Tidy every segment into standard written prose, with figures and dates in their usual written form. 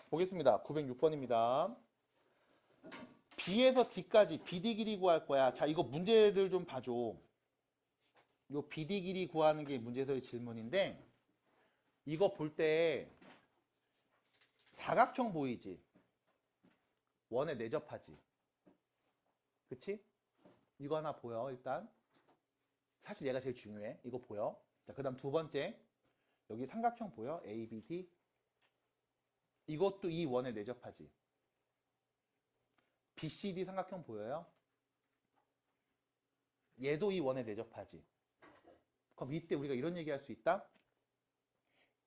보겠습니다. 906번입니다. B에서 D까지 BD 길이 구할 거야. 자, 이거 문제를 좀 봐줘. 요 BD 길이 구하는 게 문제에서의 질문인데, 이거 볼 때 사각형 보이지? 원에 내접하지? 그치? 이거 하나 보여, 일단. 사실 얘가 제일 중요해. 이거 보여. 자, 그 다음 두 번째. 여기 삼각형 보여? A, B, D. 이것도 이 원에 내접하지? BCD 삼각형 보여요? 얘도 이 원에 내접하지? 그럼 이때 우리가 이런 얘기 할 수 있다?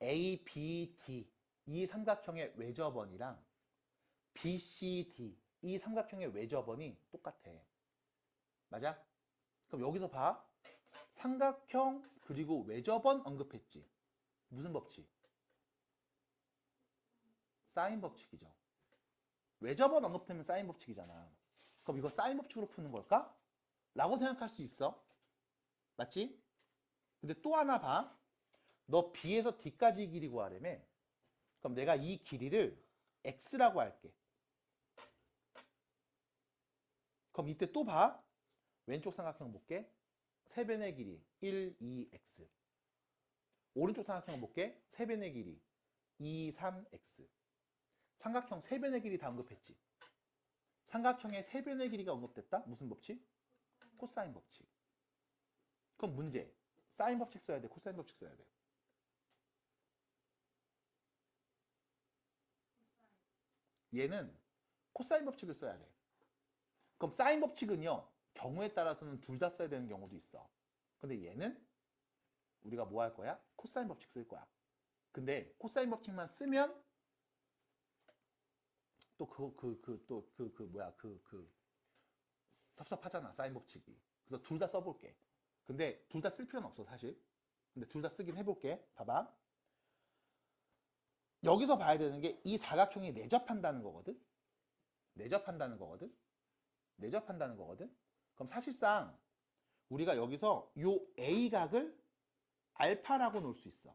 A, B, D 이 삼각형의 외접원이랑 BCD 이 삼각형의 외접원이 똑같아. 맞아? 그럼 여기서 봐. 삼각형 그리고 외접원 언급했지. 무슨 법칙? 사인 법칙이죠. 외접원 언급되면 사인 법칙이잖아. 그럼 이거 사인 법칙으로 푸는 걸까? 라고 생각할 수 있어. 맞지? 근데 또 하나 봐. 너 B에서 D까지 길이 구하려면 그럼 내가 이 길이를 X라고 할게. 그럼 이때 또 봐. 왼쪽 삼각형 볼게. 세변의 길이 1, 2x. 오른쪽 삼각형 볼게. 세변의 길이 2, 3x. 삼각형 세변의 길이 다 언급했지. 삼각형의 세변의 길이가 언급됐다? 무슨 법칙? 코사인 법칙. 그럼 문제. 사인 법칙 써야 돼? 코사인 법칙 써야 돼? 얘는 코사인 법칙을 써야 돼. 그럼 사인 법칙은요. 경우에 따라서는 둘 다 써야 되는 경우도 있어. 근데 얘는 우리가 뭐 할 거야? 코사인 법칙 쓸 거야. 근데 코사인 법칙만 쓰면 또 섭섭하잖아, 사인 법칙이. 그래서 둘 다 써볼게. 근데 둘 다 쓸 필요는 없어, 사실. 근데 둘 다 쓰긴 해볼게. 봐봐. 여기서 봐야 되는 게 이 사각형이 내접한다는 거거든? 내접한다는 거거든? 내접한다는 거거든? 그럼 사실상 우리가 여기서 요 A각을 알파라고 놓을 수 있어.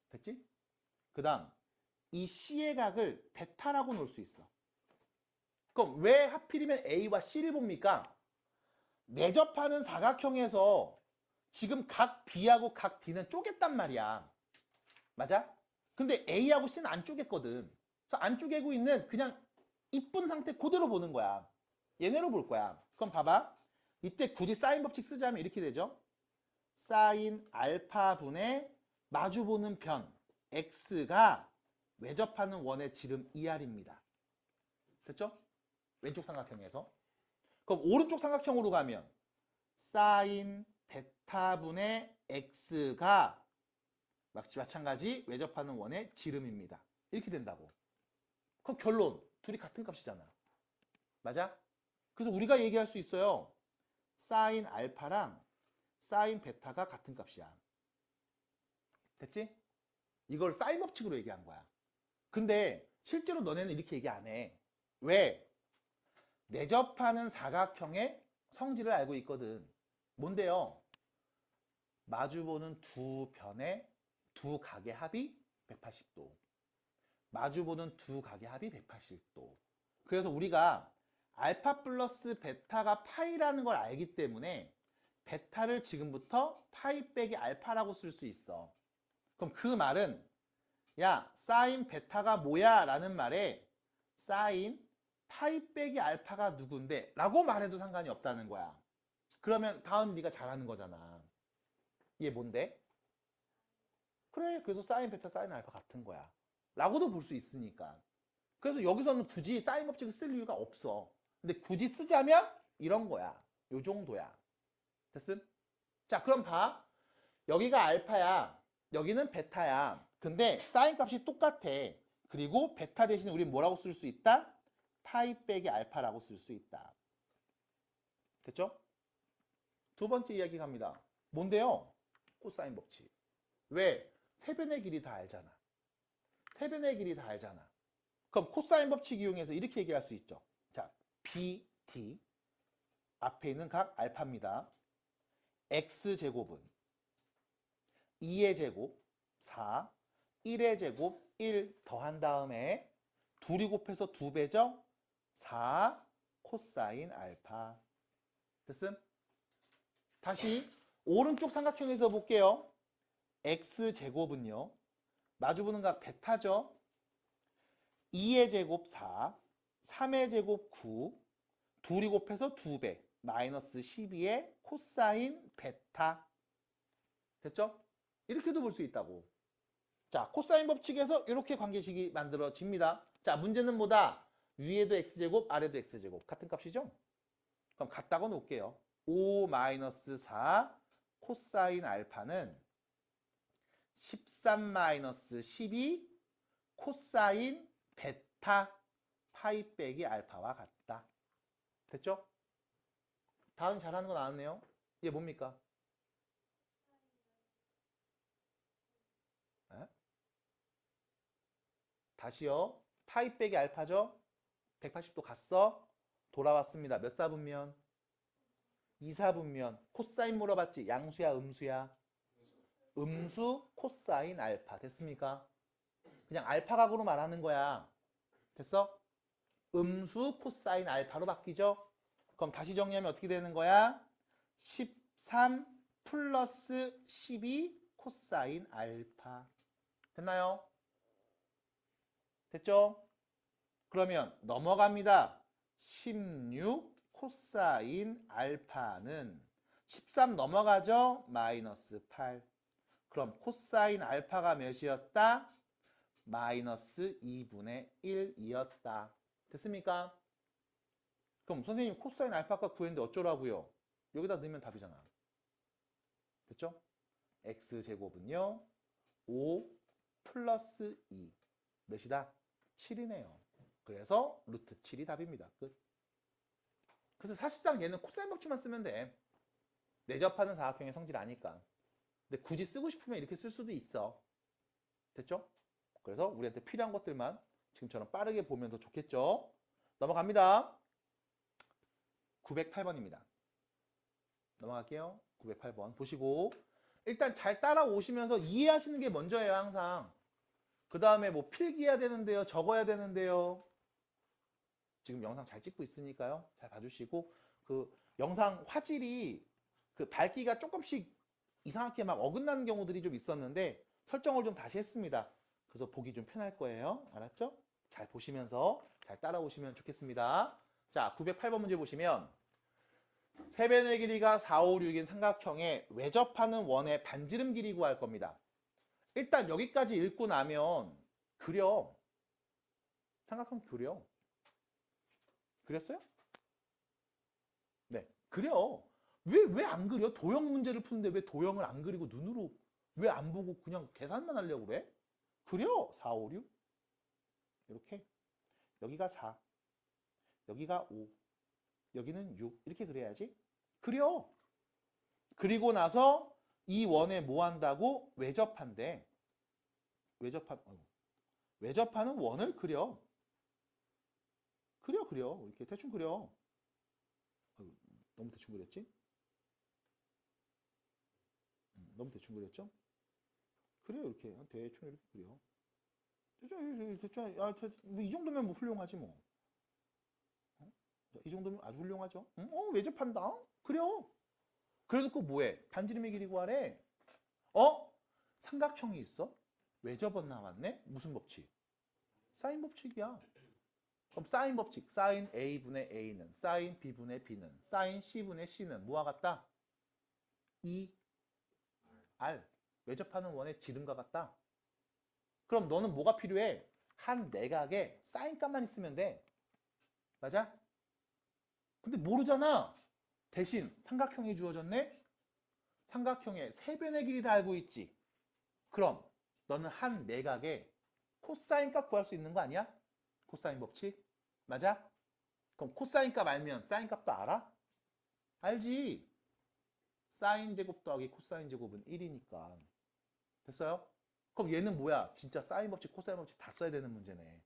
됐지? 그 다음 이 C의 각을 베타라고 놓을 수 있어. 그럼 왜 하필이면 A와 C를 봅니까? 내접하는 사각형에서 지금 각 B하고 각 D는 쪼갰단 말이야. 맞아? 근데 A하고 C는 안 쪼갰거든. 그래서 안 쪼개고 있는 그냥 이쁜 상태 그대로 보는 거야. 얘네로 볼 거야. 그럼 봐봐. 이때 굳이 사인 법칙 쓰자면 이렇게 되죠. 사인 알파분의 마주보는 변 x가 외접하는 원의 지름 2r입니다. 됐죠? 왼쪽 삼각형에서. 그럼 오른쪽 삼각형으로 가면 사인 베타분의 x가 마찬가지 외접하는 원의 지름입니다. 이렇게 된다고. 그럼 결론. 둘이 같은 값이잖아. 맞아? 그래서 우리가 얘기할 수 있어요. 사인 알파랑 사인 베타가 같은 값이야. 됐지? 이걸 사인 법칙으로 얘기한 거야. 근데 실제로 너네는 이렇게 얘기 안 해. 왜? 내접하는 사각형의 성질을 알고 있거든. 뭔데요? 마주보는 두 변의 두 각의 합이 180도. 마주보는 두 각의 합이 180도. 그래서 우리가 알파 플러스 베타가 파이라는 걸 알기 때문에 베타를 지금부터 파이 빼기 알파라고 쓸 수 있어. 그럼 그 말은 야, 사인 베타가 뭐야? 라는 말에 사인 파이 빼기 알파가 누군데? 라고 말해도 상관이 없다는 거야. 그러면 다음 네가 잘하는 거잖아. 이게 뭔데? 그래, 그래서 사인 베타 사인 알파 같은 거야. 라고도 볼 수 있으니까. 그래서 여기서는 굳이 사인 법칙을 쓸 이유가 없어. 근데 굳이 쓰자면 이런 거야. 요 정도야. 됐음? 자, 그럼 봐. 여기가 알파야. 여기는 베타야. 근데 사인 값이 똑같아. 그리고 베타 대신에 우리 뭐라고 쓸 수 있다? 파이 빼기 알파라고 쓸 수 있다. 됐죠? 두 번째 이야기 갑니다. 뭔데요? 코사인 법칙. 왜? 세변의 길이 다 알잖아. 세변의 길이 다 알잖아. 그럼 코사인 법칙 이용해서 이렇게 얘기할 수 있죠. 자, BD 앞에 있는 각 알파입니다. X제곱은 2의 제곱 4 1의 제곱 1 더한 다음에 둘이 곱해서 2배죠? 4 코사인 알파. 됐음? 다시 오른쪽 삼각형에서 볼게요. x제곱은요. 마주보는 각 베타죠? 2의 제곱 4, 3의 제곱 9, 둘이 곱해서 2배, 마이너스 12의 코사인 베타. 됐죠? 이렇게도 볼 수 있다고. 자, 코사인 법칙에서 이렇게 관계식이 만들어집니다. 자, 문제는 뭐다? 위에도 x제곱, 아래도 x제곱. 같은 값이죠? 그럼 같다고 놓을게요. 5 마이너스 4 코사인 알파는 13 마이너스 12 코사인 베타 파이 빼기 알파와 같다. 됐죠? 다은 잘하는 거 나왔네요. 이게 뭡니까? 에? 다시요. 파이 빼기 알파죠? 180도 갔어. 돌아왔습니다. 몇 사분면? 2사분면. 코사인 물어봤지? 양수야, 음수야? 음수 코사인 알파. 됐습니까? 그냥 알파 각으로 말하는 거야. 됐어? 음수 코사인 알파로 바뀌죠? 그럼 다시 정리하면 어떻게 되는 거야? 13 플러스 12 코사인 알파. 됐나요? 됐죠? 그러면 넘어갑니다. 16 코사인 알파는 13 넘어가죠? 마이너스 8. 그럼 코사인 알파가 몇이었다? 마이너스 2분의 1이었다. 됐습니까? 그럼 선생님 코사인 알파가 구했는데 어쩌라고요? 여기다 넣으면 답이잖아. 됐죠? x제곱은요. 5 플러스 2. 몇이다? 7이네요. 그래서 루트 7이 답입니다. 끝. 그래서 사실상 얘는 코사인 법칙만 쓰면 돼. 내접하는 사각형의 성질 아니까. 근데 굳이 쓰고 싶으면 이렇게 쓸 수도 있어. 됐죠? 그래서 우리한테 필요한 것들만 지금처럼 빠르게 보면 더 좋겠죠? 넘어갑니다. 908번입니다. 넘어갈게요. 908번 보시고 일단 잘 따라오시면서 이해하시는 게 먼저예요. 항상. 그 다음에 뭐 필기해야 되는데요. 적어야 되는데요. 지금 영상 잘 찍고 있으니까요. 잘 봐주시고 그 영상 화질이 그 밝기가 조금씩 이상하게 막 어긋나는 경우들이 좀 있었는데 설정을 좀 다시 했습니다. 그래서 보기 좀 편할 거예요. 알았죠? 잘 보시면서 잘 따라오시면 좋겠습니다. 자, 908번 문제 보시면 세변의 길이가 4, 5, 6인 삼각형에 외접하는 원의 반지름 길이 구할 겁니다. 일단 여기까지 읽고 나면 그려. 삼각형 그려. 그렸어요? 네, 그려. 왜 안 그려? 도형 문제를 푸는데 왜 도형을 안 그리고 눈으로 왜 안 보고 그냥 계산만 하려고 그래? 그려. 4, 5, 6. 이렇게. 여기가 4. 여기가 5. 여기는 6. 이렇게 그려야지. 그려. 그리고 나서 이 원에 뭐 한다고? 외접한대. 외접하는 원을 그려. 그려. 이렇게 대충 그려. 너무 대충 그렸지? 너무 대충 그렸죠? 그래요. 이렇게 대충 이렇게 그려. 대충 이 정도면 뭐 훌륭하지 뭐. 이 정도면 아주 훌륭하죠. 외접한다. 그래요. 그래놓고 뭐해? 반지름의 길이 구하래. 삼각형이 있어? 외접은 나왔네? 무슨 법칙? 사인 법칙이야. 그럼 사인 법칙. 사인 A분의 A는 사인 B분의 B는 사인 C분의 C는 뭐와 같다? 2R. 외접하는 원의 지름과 같다. 그럼 너는 뭐가 필요해? 한 내각에 사인 값만 있으면 돼. 맞아? 근데 모르잖아. 대신 삼각형이 주어졌네? 삼각형의 세변의 길이 다 알고 있지. 그럼 너는 한 내각에 코사인 값 구할 수 있는 거 아니야? 코사인 법칙. 맞아? 그럼 코사인 값 알면 사인 값도 알아? 알지. 사인 제곱 더하기 코사인 제곱은 1이니까. 됐어요? 그럼 얘는 뭐야? 진짜 사인 법칙, 코사인 법칙 다 써야 되는 문제네.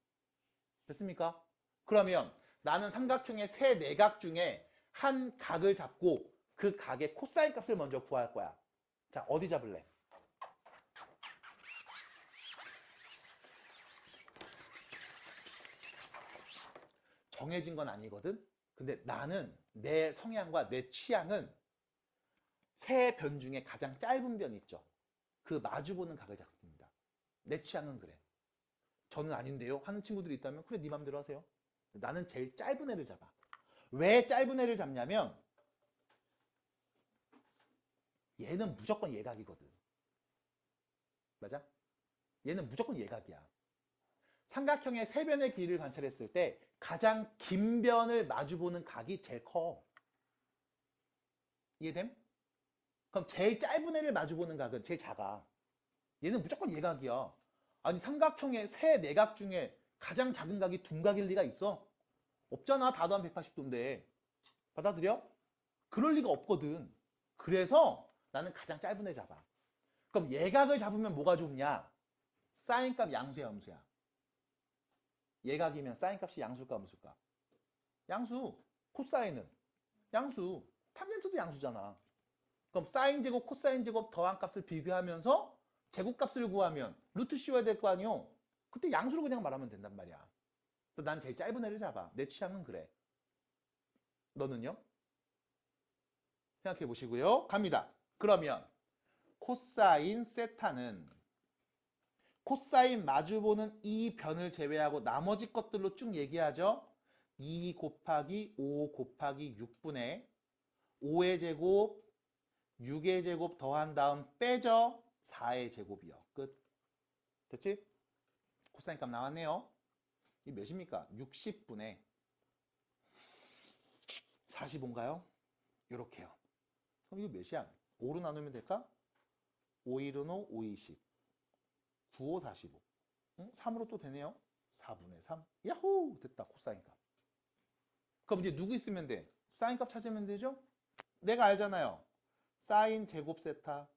됐습니까? 그러면 나는 삼각형의 세 내각 중에 한 각을 잡고 그 각의 코사인 값을 먼저 구할 거야. 자, 어디 잡을래? 정해진 건 아니거든. 근데 나는 내 성향과 내 취향은 세 변 중에 가장 짧은 변 있죠. 그 마주보는 각을 잡습니다. 내 취향은 그래. 저는 아닌데요 하는 친구들이 있다면 그래 네 맘대로 하세요. 나는 제일 짧은 애를 잡아. 왜 짧은 애를 잡냐면 얘는 무조건 예각이거든. 맞아? 얘는 무조건 예각이야. 삼각형의 세 변의 길이를 관찰했을 때 가장 긴 변을 마주보는 각이 제일 커. 이해됨? 그럼 제일 짧은 애를 마주보는 각은 제일 작아. 얘는 무조건 예각이야. 아니 삼각형의 세 내각 중에 가장 작은 각이 둔각일 리가 있어? 없잖아. 다 더하면 180도인데. 받아들여? 그럴 리가 없거든. 그래서 나는 가장 짧은 애 잡아. 그럼 예각을 잡으면 뭐가 좋냐? 사인값 양수야, 음수야? 예각이면 사인값이 양수일까, 음수일까? 양수. 코사인은 양수. 탄젠트도 양수잖아. 그럼 사인 제곱, 코사인 제곱 더한 값을 비교하면서 제곱값을 구하면 루트 씌워야 될 거 아니요? 그때 양수로 그냥 말하면 된단 말이야. 난 제일 짧은 애를 잡아. 내 취향은 그래. 너는요? 생각해 보시고요. 갑니다. 그러면 코사인 세타는 코사인 마주보는 이 변을 제외하고 나머지 것들로 쭉 얘기하죠. 2 곱하기 5 곱하기 6분의 5의 제곱, 6의 제곱 더한 다음 빼죠. 4의 제곱이요. 끝. 됐지? 코사인 값 나왔네요. 이 몇입니까? 60분의 45인가요? 요렇게요. 그럼 이거 몇이야? 5로 나누면 될까? 5, 1은 5, 5, 20. 9, 5, 45. 응? 3으로 또 되네요. 4분의 3. 야호! 됐다. 코사인 값. 그럼 이제 누구 있으면 돼? 사인 값 찾으면 되죠? 내가 알잖아요. 사인 제곱 세타,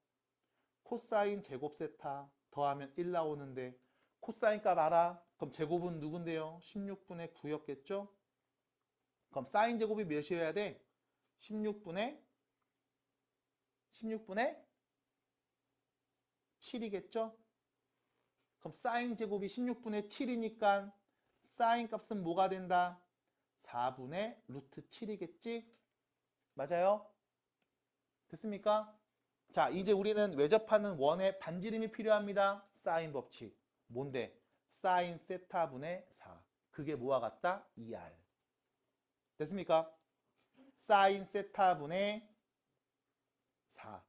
코사인 제곱 세타 더하면 1 나오는데 코사인 값 알아? 그럼 제곱은 누군데요? 16분의 9였겠죠? 그럼 사인 제곱이 몇이어야 돼? 16분의 7이겠죠? 그럼 사인 제곱이 16분의 7이니까 사인 값은 뭐가 된다? 4분의 루트 7이겠지? 맞아요? 됐습니까? 자, 이제 우리는 외접하는 원의 반지름이 필요합니다. 사인 법칙. 뭔데? 사인 세타분의 4. 그게 뭐와 같다? 2R. 됐습니까? 사인 세타분의 4.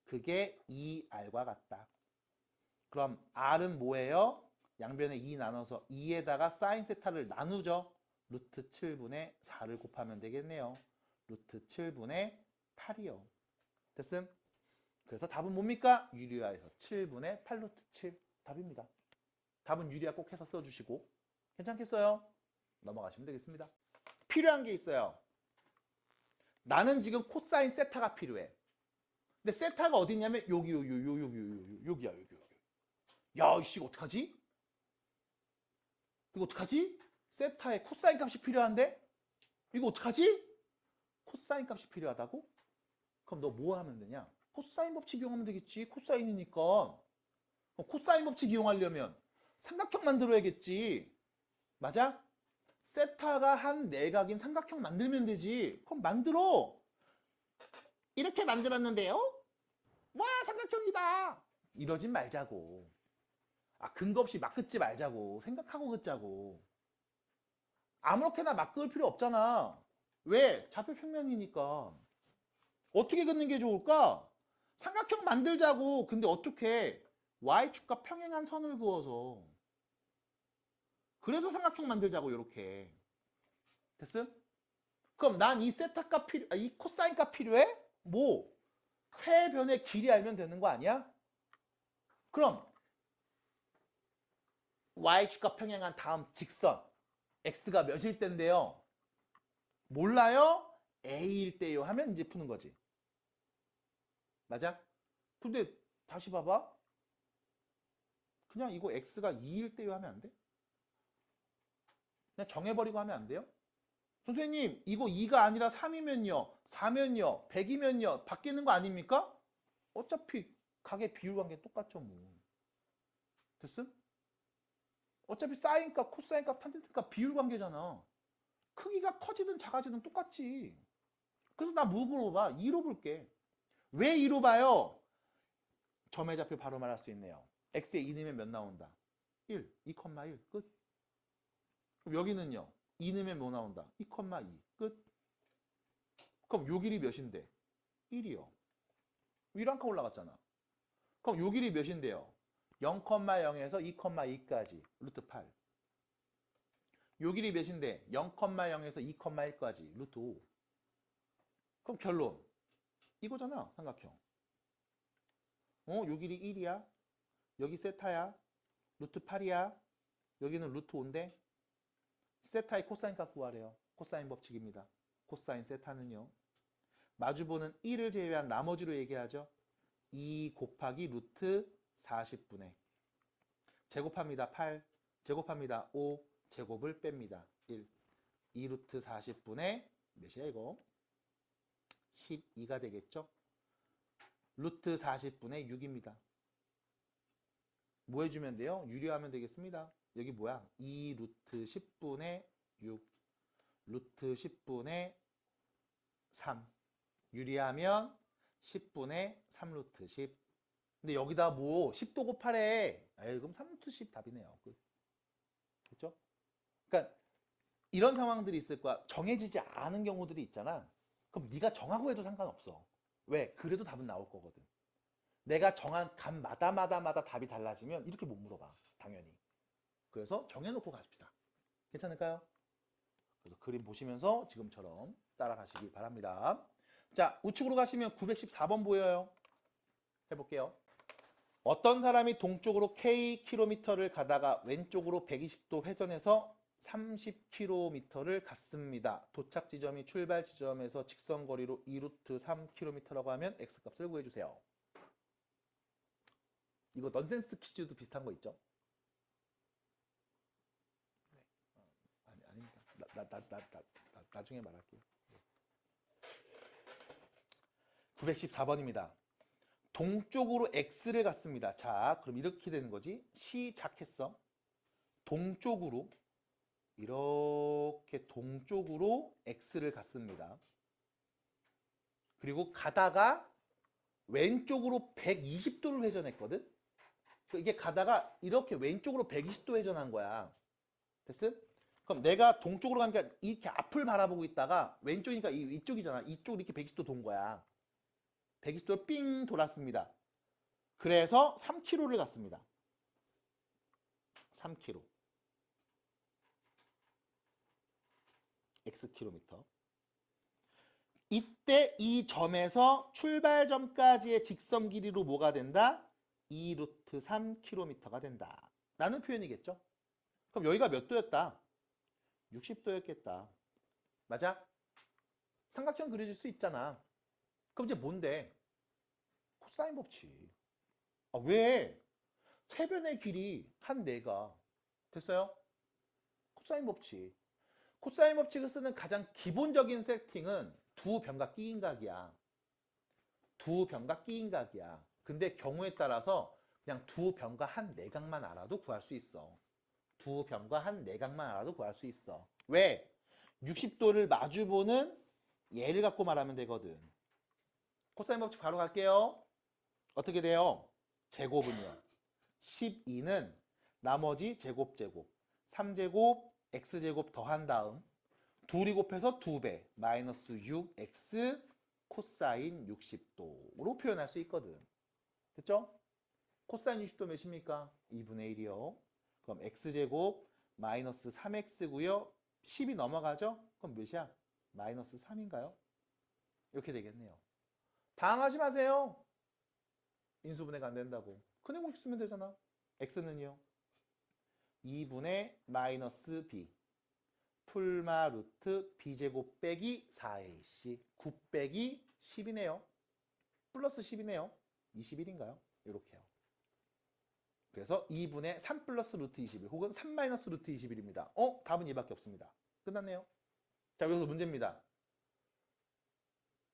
그게 2R과 같다. 그럼 R은 뭐예요? 양변에 2 나눠서 2에다가 사인 세타를 나누죠. 루트 7분의 4를 곱하면 되겠네요. 루트 7분의 8이요. 됐음? 그래서 답은 뭡니까? 유리화에서 7분의 8루트 7 답입니다. 답은 유리화 꼭 해서 써주시고 괜찮겠어요? 넘어가시면 되겠습니다. 필요한 게 있어요. 나는 지금 코사인 세타가 필요해. 근데 세타가 어디 있냐면 여기야 여기. 야 이씨 어떡하지? 이거 어떡하지? 세타의 코사인 값이 필요한데? 이거 어떡하지? 코사인 값이 필요하다고? 그럼 너 뭐 하면 되냐? 코사인 법칙 이용하면 되겠지. 코사인이니까. 코사인 법칙 이용하려면 삼각형 만들어야겠지. 맞아? 세타가 한 내각인 삼각형 만들면 되지. 그럼 만들어. 이렇게 만들었는데요? 와 삼각형이다. 이러진 말자고. 근거 없이 막 긋지 말자고. 생각하고 긋자고. 아무렇게나 막 긋을 필요 없잖아. 왜? 좌표 평면이니까. 어떻게 긋는 게 좋을까? 삼각형 만들자고. 근데 어떻게? Y축과 평행한 선을 그어서. 그래서 삼각형 만들자고 이렇게. 됐음? 그럼 난 이 세타 값 이 코사인 값 필요해? 뭐? 세 변의 길이 알면 되는 거 아니야? 그럼 Y축과 평행한 다음 직선 X가 몇일 때인데요? 몰라요? A일 때요 하면 이제 푸는 거지. 맞아? 근데 다시 봐봐. 그냥 이거 X가 2일 때요 하면 안 돼? 그냥 정해버리고 하면 안 돼요? 선생님 이거 2가 아니라 3이면요 4면요 100이면요 바뀌는 거 아닙니까? 어차피 각의 비율 관계 똑같죠 뭐. 됐음? 어차피 사인값 코사인값 탄젠트값 비율 관계잖아. 크기가 커지든 작아지든 똑같지. 그래서 나 뭐 물어봐? 2로 볼게. 왜 2로 봐요? 점의 좌표 바로 말할 수 있네요. x에 2 넣으면 몇 나온다? 1, 2,1 끝. 그럼 여기는요. 2 넣으면 뭐 나온다? 2,2 끝. 그럼 요 길이 몇인데? 1이요. 위로 한 칸 올라갔잖아. 그럼 요 길이 몇인데요? 0,0에서 2,2까지 루트 8. 요 길이 몇인데 0,0에서 2,1까지 루트 5. 그럼 결론 이거잖아. 삼각형. 요 길이 1이야. 여기 세타야. 루트 8이야. 여기는 루트 5인데 세타의 코사인 값 구하래요. 코사인 법칙입니다. 코사인 세타는요. 마주보는 1을 제외한 나머지로 얘기하죠. 2 곱하기 루트 40분의 제곱합니다. 8 제곱합니다. 5 제곱을 뺍니다. 1 2 루트 40분의 몇이야 이거? 12가 되겠죠? 루트 40분의 6입니다. 뭐 해주면 돼요? 유리하면 되겠습니다. 여기 뭐야? 2 루트 10분의 6 루트 10분의 3 유리하면 10분의 3 루트 10. 근데 여기다 뭐 10도 곱하래. 에이, 그럼 3 루트 10 답이네요. 그렇죠? 그러니까 이런 상황들이 있을 거야. 정해지지 않은 경우들이 있잖아. 그럼 네가 정하고 해도 상관없어. 왜? 그래도 답은 나올 거거든. 내가 정한 값마다 답이 달라지면 이렇게 못 물어봐. 당연히. 그래서 정해놓고 가십시다. 괜찮을까요? 그래서 그림 보시면서 지금처럼 따라가시기 바랍니다. 자, 우측으로 가시면 914번 보여요. 해볼게요. 어떤 사람이 동쪽으로 K킬로미터를 가다가 왼쪽으로 120도 회전해서 30km를 갔습니다. 도착 지점이 출발 지점에서 직선 거리로 2루트 3km라고 하면 X값을 구해주세요. 이거 넌센스 퀴즈도 비슷한 거 있죠? 네. 아닙니다. 나중에 말할게요. 914번입니다. 동쪽으로 X를 갔습니다. 자, 그럼 이렇게 되는 거지. 시작했어. 동쪽으로 이렇게 동쪽으로 X를 갔습니다. 그리고 가다가 왼쪽으로 120도를 회전했거든. 이게 가다가 이렇게 왼쪽으로 120도 회전한 거야. 됐어? 그럼 내가 동쪽으로 가니까 이렇게 앞을 바라보고 있다가 왼쪽이니까 이쪽이잖아. 이쪽 이렇게 120도 돈 거야. 120도를 삥 돌았습니다. 그래서 3km를 갔습니다. 3km. X킬로미터. 이때 이 점에서 출발점까지의 직선 길이로 뭐가 된다? 2 루트 3km가 된다. 라는 표현이겠죠? 그럼 여기가 몇 도였다? 60도였겠다. 맞아? 삼각형 그려질 수 있잖아. 그럼 이제 뭔데? 코사인 법칙. 아, 왜? 세변의 길이 한 4가 됐어요? 코사인 법칙. 코사인 법칙을 쓰는 가장 기본적인 세팅은 두 변각 끼인각이야. 두 변각 끼인각이야. 근데 경우에 따라서 그냥 두 변과 한 내각만 알아도 구할 수 있어. 두 변과 한 내각만 알아도 구할 수 있어. 왜? 60도를 마주보는 얘를 갖고 말하면 되거든. 코사인 법칙 바로 갈게요. 어떻게 돼요? 제곱은요. 12는 나머지 제곱 3제곱 x제곱 더한 다음 둘이 곱해서 2배 마이너스 6x 코사인 60도로 표현할 수 있거든. 됐죠? 코사인 60도 몇입니까? 2분의 1이요. 그럼 x제곱 마이너스 3x고요. 10이 넘어가죠? 그럼 몇이야? 마이너스 3인가요? 이렇게 되겠네요. 당하지 마세요. 인수분해가 안 된다고. 근해 공식 쓰면 되잖아. x는요. 2분의 마이너스 b 풀마 루트 b제곱 빼기 4ac 9 빼기 10이네요. 플러스 10이네요. 21인가요? 이렇게요. 그래서 2분의 3 플러스 루트 21 혹은 3 마이너스 루트 21입니다. 답은 얘밖에 없습니다. 끝났네요. 자, 여기서 문제입니다.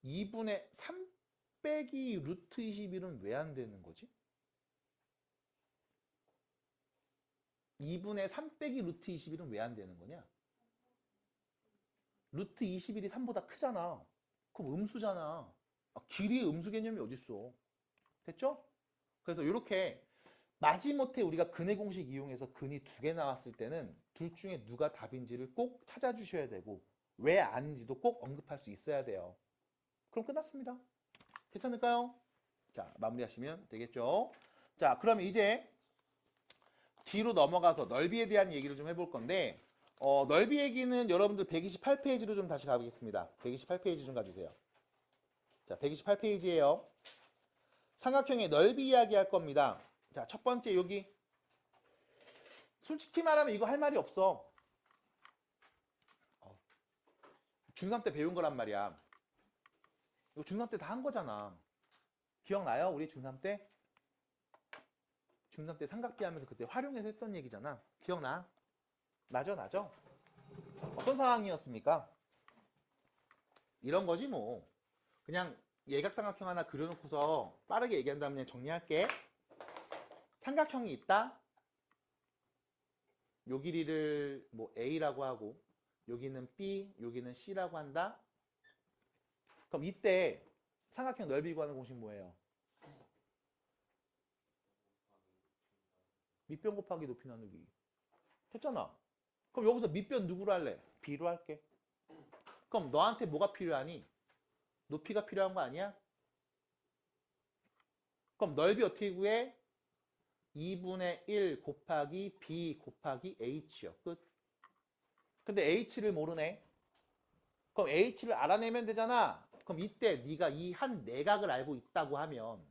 2분의 3 빼기 루트 21은 왜 안 되는 거지? 2분의 3 빼기 루트 21은 왜 안 되는 거냐? 루트 21이 3보다 크잖아. 그럼 음수잖아. 길이의 음수 개념이 어딨어. 됐죠? 그래서 이렇게 마지못해 우리가 근의 공식 이용해서 근이 2개 나왔을 때는 둘 중에 누가 답인지를 꼭 찾아주셔야 되고 왜 아닌지도 꼭 언급할 수 있어야 돼요. 그럼 끝났습니다. 괜찮을까요? 자, 마무리하시면 되겠죠? 자, 그럼 이제 뒤로 넘어가서 넓이에 대한 얘기를 좀 해볼 건데 넓이 얘기는 여러분들 128페이지로 좀 다시 가보겠습니다. 128페이지 좀 가주세요. 자, 128페이지예요. 삼각형의 넓이 이야기 할 겁니다. 자, 첫 번째 여기 솔직히 말하면 이거 할 말이 없어. 중3 때 배운 거란 말이야. 이거 중3 때 다 한 거잖아. 기억나요? 우리 중3 때? 중3 때 삼각비 하면서 그때 활용해서 했던 얘기잖아. 기억나? 나죠? 어떤 상황이었습니까? 이런 거지 뭐. 그냥 예각삼각형 하나 그려놓고서 빠르게 얘기한 다음에 정리할게. 삼각형이 있다. 요 길이를 뭐 A라고 하고 여기는 B, 여기는 C라고 한다. 그럼 이때 삼각형 넓이 구하는 공식 뭐예요? 밑변 곱하기 높이 나누기. 됐잖아. 그럼 여기서 밑변 누구로 할래? B로 할게. 그럼 너한테 뭐가 필요하니? 높이가 필요한 거 아니야? 그럼 넓이 어떻게 구해? 2분의 1 곱하기 B 곱하기 H요. 끝. 근데 H를 모르네. 그럼 H를 알아내면 되잖아. 그럼 이때 네가 이 한 내각을 알고 있다고 하면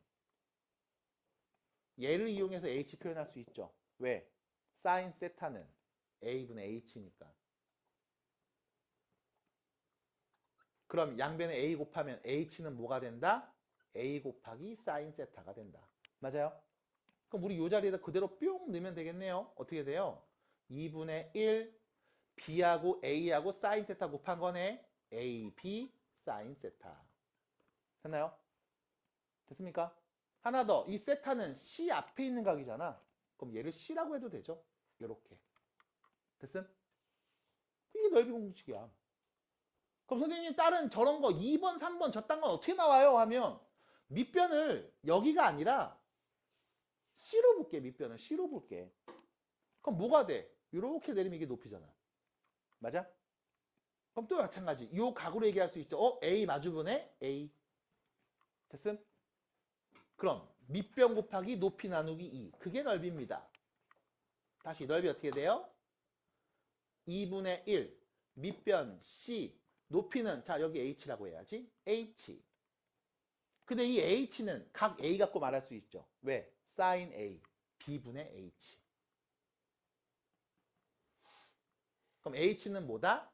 얘를 이용해서 H 표현할 수 있죠. 왜? 사인 세타는 A분의 H니까. 그럼 양변에 A 곱하면 H는 뭐가 된다? A 곱하기 사인 세타가 된다. 맞아요? 그럼 우리 이 자리에다 그대로 뿅 넣으면 되겠네요. 어떻게 돼요? 2분의 1 B하고 A하고 사인 세타 곱한 거네. A, B, 사인 세타. 됐나요? 됐습니까? 하나 더. 이 세타는 C 앞에 있는 각이잖아. 그럼 얘를 C라고 해도 되죠. 요렇게. 됐음? 이게 넓이 공식이야. 그럼 선생님 다른 저런 거 2번, 3번 저딴 건 어떻게 나와요? 하면 밑변을 여기가 아니라 C로 볼게. 밑변을 C로 볼게. 그럼 뭐가 돼? 이렇게 내리면 이게 높이잖아. 맞아? 그럼 또 마찬가지. 이 각으로 얘기할 수 있죠. A 마주보네? A. 됐음? 그럼 밑변 곱하기 높이 나누기 2. 그게 넓이입니다. 다시 넓이 어떻게 돼요? 2분의 1. 밑변 C. 높이는 자 여기 H라고 해야지. H. 근데 이 H는 각 A 갖고 말할 수 있죠. 왜? sin A. B분의 H. 그럼 H는 뭐다?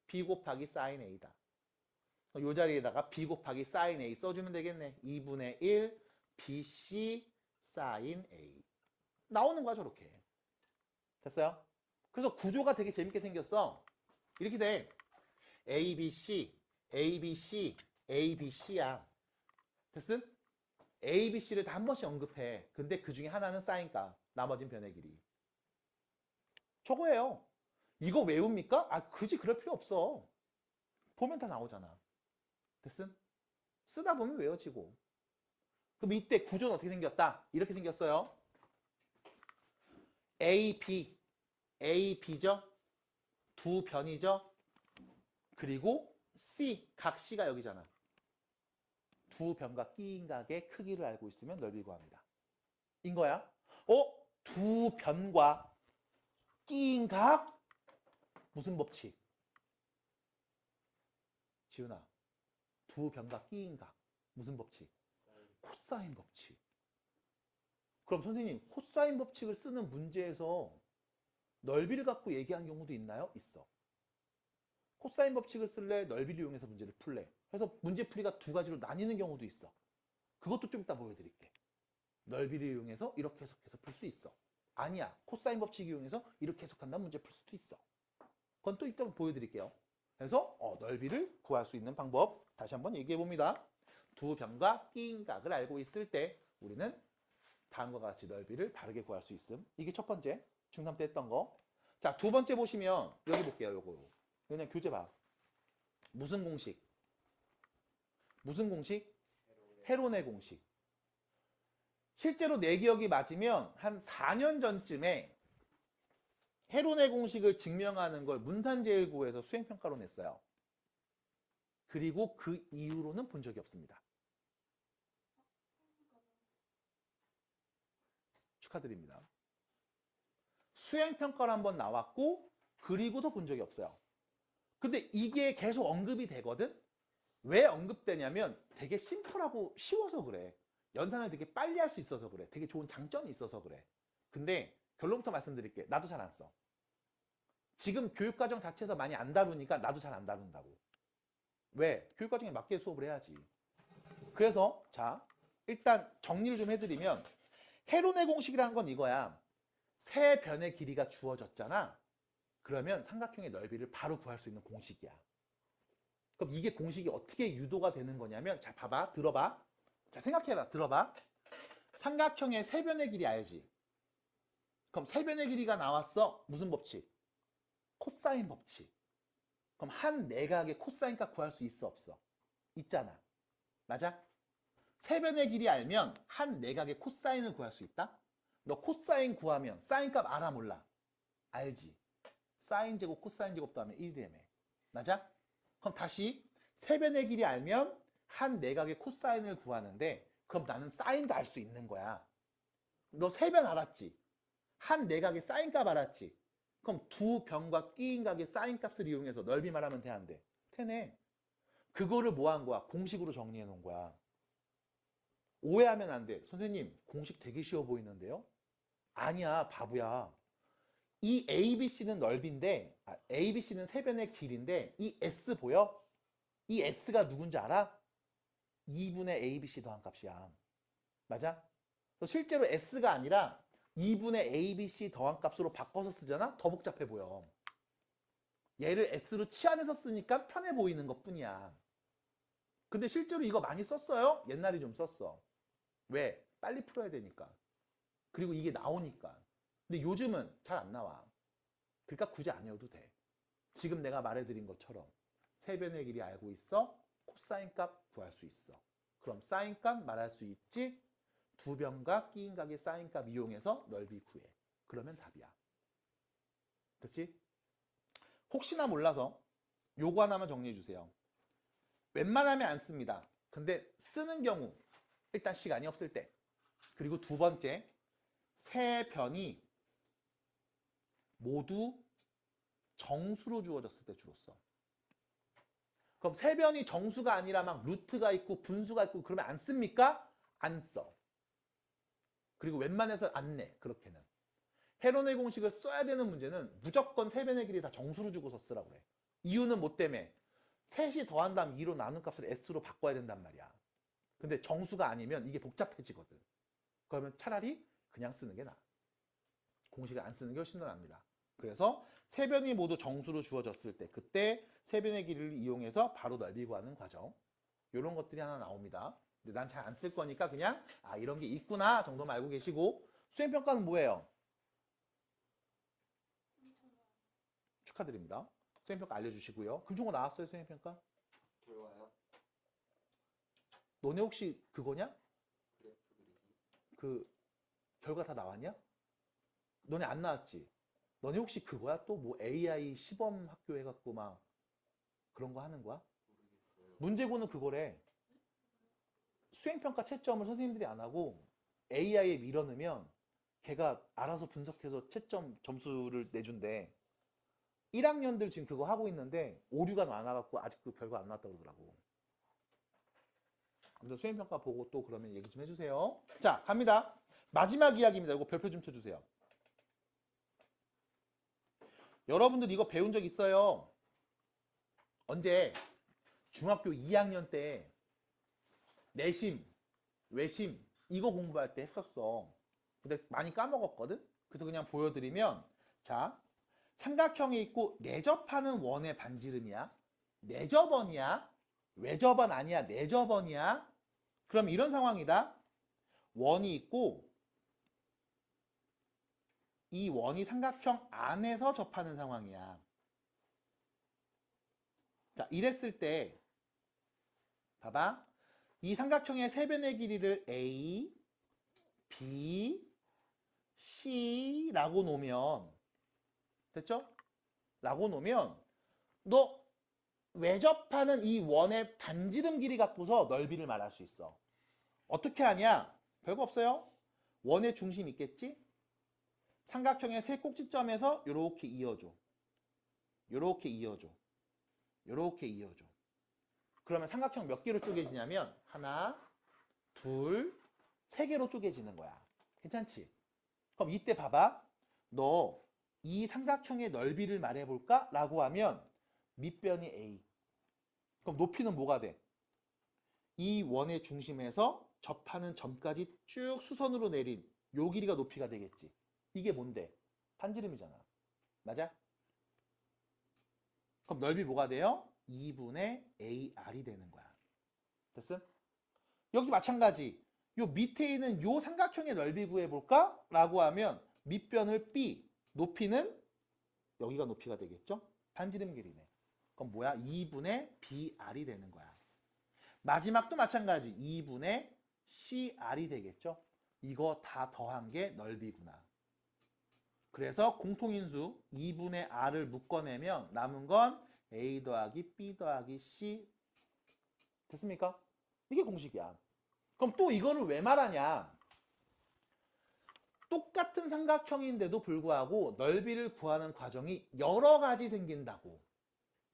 B 곱하기 sin A다. 이 자리에다가 B 곱하기 sin A 써주면 되겠네. 2분의 1 BC sin A. 나오는 거야 저렇게. 됐어요? 그래서 구조가 되게 재밌게 생겼어. 이렇게 돼. ABC, ABC, ABC야. 됐음? ABC를 다 한 번씩 언급해. 근데 그 중에 하나는 사인값. 나머진 변의 길이. 저거예요. 이거 외웁니까? 굳이 그럴 필요 없어. 보면 다 나오잖아. 됐음? 쓰다 보면 외워지고. 그럼 이때 구조는 어떻게 생겼다? 이렇게 생겼어요. A, B. A, B죠? 두 변이죠? 그리고 C, 각 C가 여기잖아. 두 변과 끼인 각의 크기를 알고 있으면 넓이 구합니다. 인 거야? 두 변과 끼인 각? 무슨 법칙? 지훈아, 두 변과 끼인 각. 무슨 법칙? 코사인 법칙. 그럼 선생님, 코사인 법칙을 쓰는 문제에서 넓이를 갖고 얘기한 경우도 있나요? 있어. 코사인 법칙을 쓸래? 넓이를 이용해서 문제를 풀래? 그래서 문제풀이가 두 가지로 나뉘는 경우도 있어. 그것도 좀 이따 보여드릴게. 넓이를 이용해서 이렇게 해석해서 풀 수 있어. 아니야. 코사인 법칙 이용해서 이렇게 해석한다면 문제 풀 수도 있어. 그건 또 이따 보여드릴게요. 그래서 넓이를 구할 수 있는 방법 다시 한번 얘기해 봅니다. 두 변과 끼인 각을 알고 있을 때 우리는 다음과 같이 넓이를 바르게 구할 수 있음. 이게 첫 번째 중3 때 했던 거. 자, 두 번째 보시면 여기 볼게요. 요거 그냥 교재 봐. 무슨 공식? 무슨 공식? 헤론의 공식. 실제로 내 기억이 맞으면 한 4년 전쯤에 헤론의 공식을 증명하는 걸 문산제일고에서 수행평가로 냈어요. 그리고 그 이후로는 본 적이 없습니다. 축하드립니다. 수행평가로 한번 나왔고 그리고도 본 적이 없어요. 근데 이게 계속 언급이 되거든? 왜 언급되냐면 되게 심플하고 쉬워서 그래. 연산을 되게 빨리 할 수 있어서 그래. 되게 좋은 장점이 있어서 그래. 근데 결론부터 말씀드릴게. 나도 잘 안 써. 지금 교육과정 자체에서 많이 안 다루니까 나도 잘 안 다룬다고. 왜? 교육과정에 맞게 수업을 해야지. 그래서 자 일단 정리를 좀 해드리면 헤론의 공식이라는 건 이거야. 세 변의 길이가 주어졌잖아. 그러면 삼각형의 넓이를 바로 구할 수 있는 공식이야. 그럼 이게 공식이 어떻게 유도가 되는 거냐면 자 봐봐 들어봐. 자 생각해봐 들어봐. 삼각형의 세 변의 길이 알지? 그럼 세 변의 길이가 나왔어. 무슨 법칙? 코사인 법칙. 그럼 한 내각의 코사인 값 구할 수 있어 없어? 있잖아. 맞아? 세 변의 길이 알면 한 내각의 코사인을 구할 수 있다? 너 코사인 구하면 사인 값 알아 몰라? 알지? 사인 제곱 코사인 제곱도 하면 1이라며. 맞아? 그럼 다시 세 변의 길이 알면 한 내각의 코사인을 구하는데 그럼 나는 사인도 알 수 있는 거야. 너 세 변 알았지? 한 내각의 사인 값 알았지? 그럼 두 변과 끼인 각의 사인 값을 이용해서 넓이 말하면 돼 안 돼? 되네. 그거를 뭐 한 거야? 공식으로 정리해 놓은 거야. 오해하면 안 돼. 선생님 공식 되게 쉬워 보이는데요? 아니야 바보야. 이 ABC는 넓이인데 ABC는 세 변의 길인데 이 S 보여? 이 S가 누군지 알아? 2분의 ABC 더한 값이야. 맞아? 실제로 S가 아니라 2분의 ABC 더한 값으로 바꿔서 쓰잖아? 더 복잡해 보여. 얘를 S로 치환해서 쓰니까 편해 보이는 것 뿐이야. 근데 실제로 이거 많이 썼어요? 옛날에 좀 썼어. 왜? 빨리 풀어야 되니까. 그리고 이게 나오니까. 근데 요즘은 잘 안 나와. 그러니까 굳이 안 외워도 돼. 지금 내가 말해드린 것처럼 세 변의 길이 알고 있어? 코사인 값 구할 수 있어. 그럼 사인 값 말할 수 있지? 두 변과 끼인 각의 사인 값 이용해서 넓이 구해. 그러면 답이야. 그렇지? 혹시나 몰라서 요거 하나만 정리해 주세요. 웬만하면 안 씁니다. 근데 쓰는 경우 일단 시간이 없을 때. 그리고 두 번째 세 변이 모두 정수로 주어졌을 때 주로 써. 그럼 세 변이 정수가 아니라 막 루트가 있고 분수가 있고 그러면 안 씁니까? 안 써. 그리고 웬만해서 안 내. 그렇게는. 헤론의 공식을 써야 되는 문제는 무조건 세 변의 길이 다 정수로 주고서 쓰라고 그래. 이유는 뭐 때문에? 셋이 더한 다음 2로 나눈 값을 S로 바꿔야 된단 말이야. 근데 정수가 아니면 이게 복잡해지거든. 그러면 차라리 그냥 쓰는 게 나아. 공식을 안 쓰는 게 훨씬 더 납니다. 그래서 세 변이 모두 정수로 주어졌을 때 그때 세 변의 길이를 이용해서 바로 넓이 구하는 과정. 이런 것들이 하나 나옵니다. 근데 난 잘 안 쓸 거니까 그냥 아 이런 게 있구나 정도만 알고 계시고 수행평가는 뭐예요? 축하드립니다. 수행평가 알려주시고요. 금종고 나왔어요 수행평가? 결과요? 너네 혹시 그거냐? 그래프 그리기. 그 결과 다 나왔냐? 너네 안 나왔지? 너네 혹시 그거야? 또 뭐 AI 시범 학교 해갖고 막 그런 거 하는 거야? 모르겠어요. 문제고는 그거래. 수행평가 채점을 선생님들이 안 하고 AI에 밀어넣으면 걔가 알아서 분석해서 채점 점수를 내준대. 1학년들 지금 그거 하고 있는데 오류가 많아갖고 아직도 결과 안 나왔다고 그러더라고. 아무튼 수행평가 보고 또 그러면 얘기 좀 해주세요. 자 갑니다. 마지막 이야기입니다. 이거 별표 좀 쳐주세요. 여러분들 이거 배운 적 있어요? 언제? 중학교 2학년 때 내심, 외심 이거 공부할 때 했었어. 근데 많이 까먹었거든? 그래서 그냥 보여드리면 자 삼각형이 있고 내접하는 원의 반지름이야. 내접원이야. 외접원 아니야. 내접원이야. 그럼 이런 상황이다. 원이 있고 이 원이 삼각형 안에서 접하는 상황이야. 자, 이랬을 때 봐봐. 이 삼각형의 세변의 길이를 A, B, C라고 놓으면 됐죠? 라고 놓으면 너 외접하는 이 원의 반지름 길이 갖고서 넓이를 말할 수 있어. 어떻게 하냐? 별거 없어요. 원의 중심 있겠지? 삼각형의 세 꼭지점에서 이렇게 이어줘. 이렇게 이어줘. 이렇게 이어줘. 그러면 삼각형 몇 개로 쪼개지냐면 하나, 둘, 세 개로 쪼개지는 거야. 괜찮지? 그럼 이때 봐봐. 너 이 삼각형의 넓이를 말해볼까? 라고 하면 밑변이 A. 그럼 높이는 뭐가 돼? 이 원의 중심에서 접하는 점까지 쭉 수선으로 내린 요 길이가 높이가 되겠지. 이게 뭔데? 반지름이잖아. 맞아? 그럼 넓이 뭐가 돼요? 2분의 AR이 되는 거야. 됐음? 여기 마찬가지. 요 밑에 있는 요 삼각형의 넓이 구해볼까? 라고 하면 밑변을 B, 높이는 여기가 높이가 되겠죠? 반지름 길이네. 그럼 뭐야? 2분의 BR이 되는 거야. 마지막도 마찬가지. 2분의 CR이 되겠죠? 이거 다 더한 게 넓이구나. 그래서 공통인수 2분의 R을 묶어내면 남은 건 A 더하기 B 더하기 C. 됐습니까? 이게 공식이야. 그럼 또 이거를 왜 말하냐? 똑같은 삼각형인데도 불구하고 넓이를 구하는 과정이 여러 가지 생긴다고.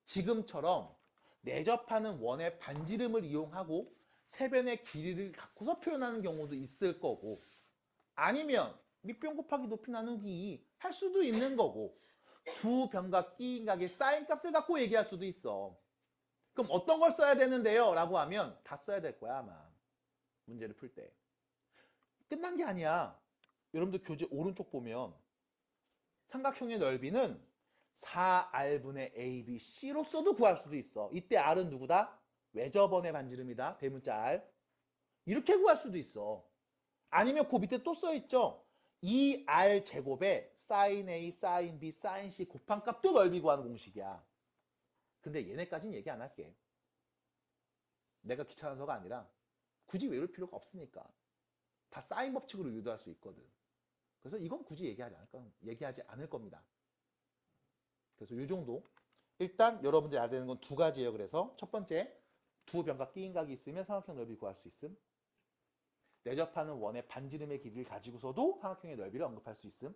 지금처럼 내접하는 원의 반지름을 이용하고 세변의 길이를 갖고서 표현하는 경우도 있을 거고, 아니면 밑변 곱하기 높이 나누기 할 수도 있는 거고, 두 변과 끼인각의 사인 값을 갖고 얘기할 수도 있어. 그럼 어떤 걸 써야 되는데요? 라고 하면 다 써야 될 거야 아마. 문제를 풀 때. 끝난 게 아니야. 여러분들 교재 오른쪽 보면 삼각형의 넓이는 4R분의 ABC로서도 구할 수도 있어. 이때 R은 누구다? 외접원의 반지름이다. 대문자 R. 이렇게 구할 수도 있어. 아니면 그 밑에 또 써있죠. 2R 제곱에 sin A, sin B, sin C 곱한 값도 넓이 구하는 공식이야. 근데 얘네까지는 얘기 안 할게. 내가 귀찮아서가 아니라 굳이 외울 필요가 없으니까. 다 사인 법칙으로 유도할 수 있거든. 그래서 이건 굳이 얘기하지 않을 겁니다. 그래서 이 정도. 일단 여러분들이 알아야 되는 건 두 가지예요. 그래서 첫 번째, 두 변과 끼인각이 있으면 삼각형 넓이 구할 수 있음. 내접하는 원의 반지름의 길이를 가지고서도 삼각형의 넓이를 언급할 수 있음.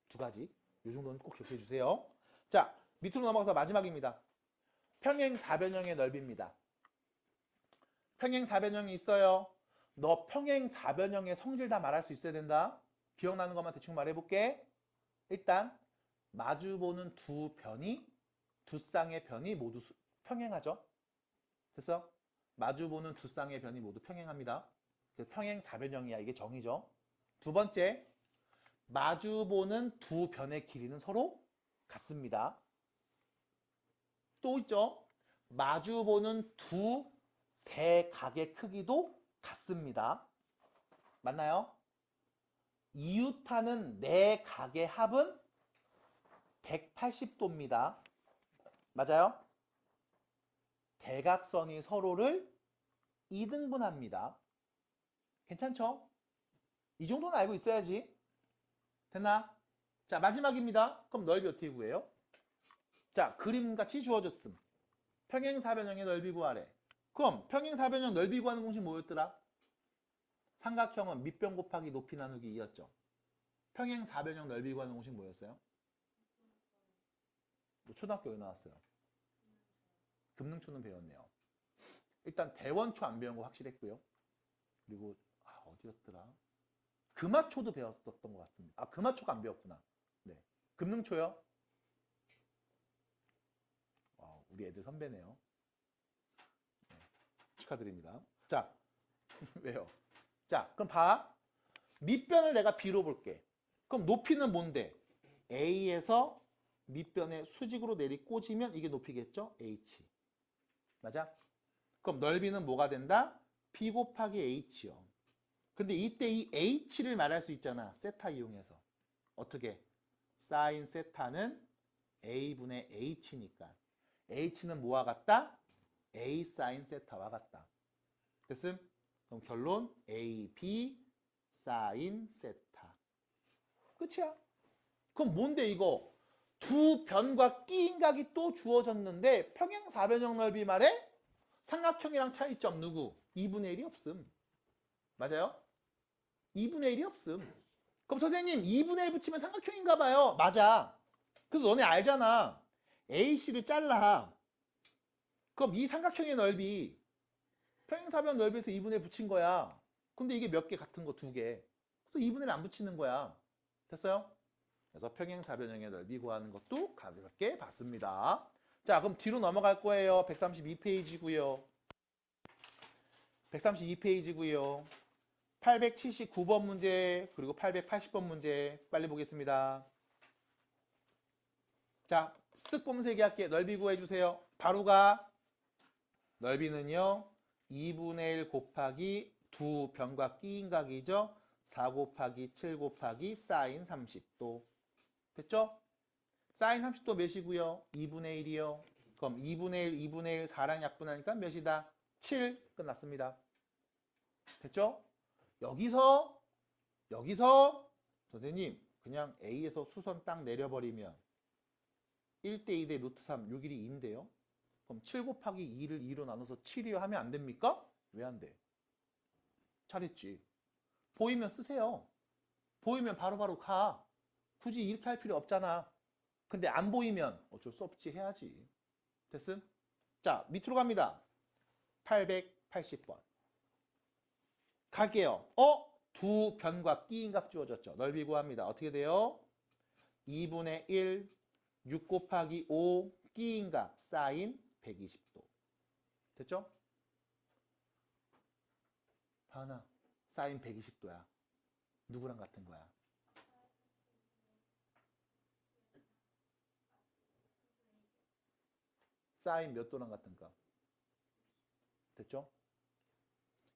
두 가지. 이 정도는 꼭 기억해 주세요. 자, 밑으로 넘어가서 마지막입니다. 평행 사변형의 넓이입니다. 평행 사변형이 있어요. 너 평행 사변형의 성질 다 말할 수 있어야 된다. 기억나는 것만 대충 말해볼게. 일단 마주보는 두 쌍의 변이 모두 평행하죠. 그래서 마주보는 두 쌍의 변이 모두 평행합니다. 그래서 평행 사변형이야. 이게 정의죠. 두 번째, 마주보는 두 변의 길이는 서로 같습니다. 또 있죠. 마주보는 두 대각의 크기도 같습니다. 맞나요? 이웃하는 네 각의 합은 180도입니다. 맞아요? 대각선이 서로를 2등분합니다. 괜찮죠? 이 정도는 알고 있어야지. 됐나? 자, 마지막입니다. 그럼 넓이 어떻게 구해요? 자, 그림같이 주어졌음. 평행사변형의 넓이 구하래. 그럼 평행사변형 넓이 구하는 공식 뭐였더라? 삼각형은 밑변 곱하기 높이 나누기 2였죠. 평행사변형 넓이 구하는 공식 뭐였어요? 초등학교에 나왔어요. 금능초는 배웠네요. 일단 대원초 안 배운 거 확실했고요. 그리고 어디였더라? 금화초도 배웠었던 것 같습니다. 금화초가 안 배웠구나. 네, 금능초요. 우리 애들 선배네요. 네, 축하드립니다. 자, 왜요? 자, 그럼 봐. 밑변을 내가 B로 볼게. 그럼 높이는 뭔데? A에서 밑변에 수직으로 내리 꽂으면 이게 높이겠죠? H. 맞아? 그럼 넓이는 뭐가 된다? B 곱하기 H요. 근데 이때 이 H를 말할 수 있잖아. 세타 이용해서. 어떻게? 사인 세타는 A분의 H니까. h는 뭐와 같다? a 사인 세타와 같다. 됐음? 그럼 결론 ab 사인 세타. 끝이야. 그럼 뭔데 이거? 두 변과 끼인각이 또 주어졌는데 평행 사변형 넓이 말에 삼각형이랑 차이점 누구? 2분의 1이 없음. 맞아요? 2분의 1이 없음. 그럼 선생님 2분의 1 붙이면 삼각형인가 봐요. 맞아. 그래서 너네 알잖아. AC를 잘라. 그럼 이 삼각형의 넓이 평행사변 넓이에서 2분의 1 붙인 거야. 근데 이게 몇 개 같은 거 2개. 그래서 2분의 1 안 붙이는 거야. 됐어요? 그래서 평행사변형의 넓이 구하는 것도 가볍게 봤습니다. 자, 그럼 뒤로 넘어갈 거예요. 132페이지고요. 132페이지고요. 879번 문제 그리고 880번 문제 빨리 보겠습니다. 자, 쓱 보면서 얘기할게. 넓이 구해주세요. 바로 가. 넓이는요. 2분의 1 곱하기 두 변과 끼인각이죠. 4 곱하기 7 곱하기 사인 30도. 됐죠? 사인 30도 몇이고요? 2분의 1이요. 그럼 2분의 1, 2분의 1, 4랑 약분하니까 몇이다? 7. 끝났습니다. 됐죠? 여기서 선생님 그냥 A에서 수선 딱 내려버리면 1대 2대 루트 3, 6일이 2인데요. 그럼 7 곱하기 2를 2로 나눠서 7이요 하면 안 됩니까? 왜 안 돼? 잘했지. 보이면 쓰세요. 보이면 바로바로 가. 굳이 이렇게 할 필요 없잖아. 근데 안 보이면 어쩔 수 없지 해야지. 됐음? 자, 밑으로 갑니다. 880번. 갈게요. 두 변과 끼인각 주어졌죠. 넓이 구합니다. 어떻게 돼요? 2분의 1, 6 곱하기 5, 끼인각, 사인 120도. 됐죠? 하나, 사인 120도야. 누구랑 같은 거야? 사인 몇 도랑 같은가? 됐죠?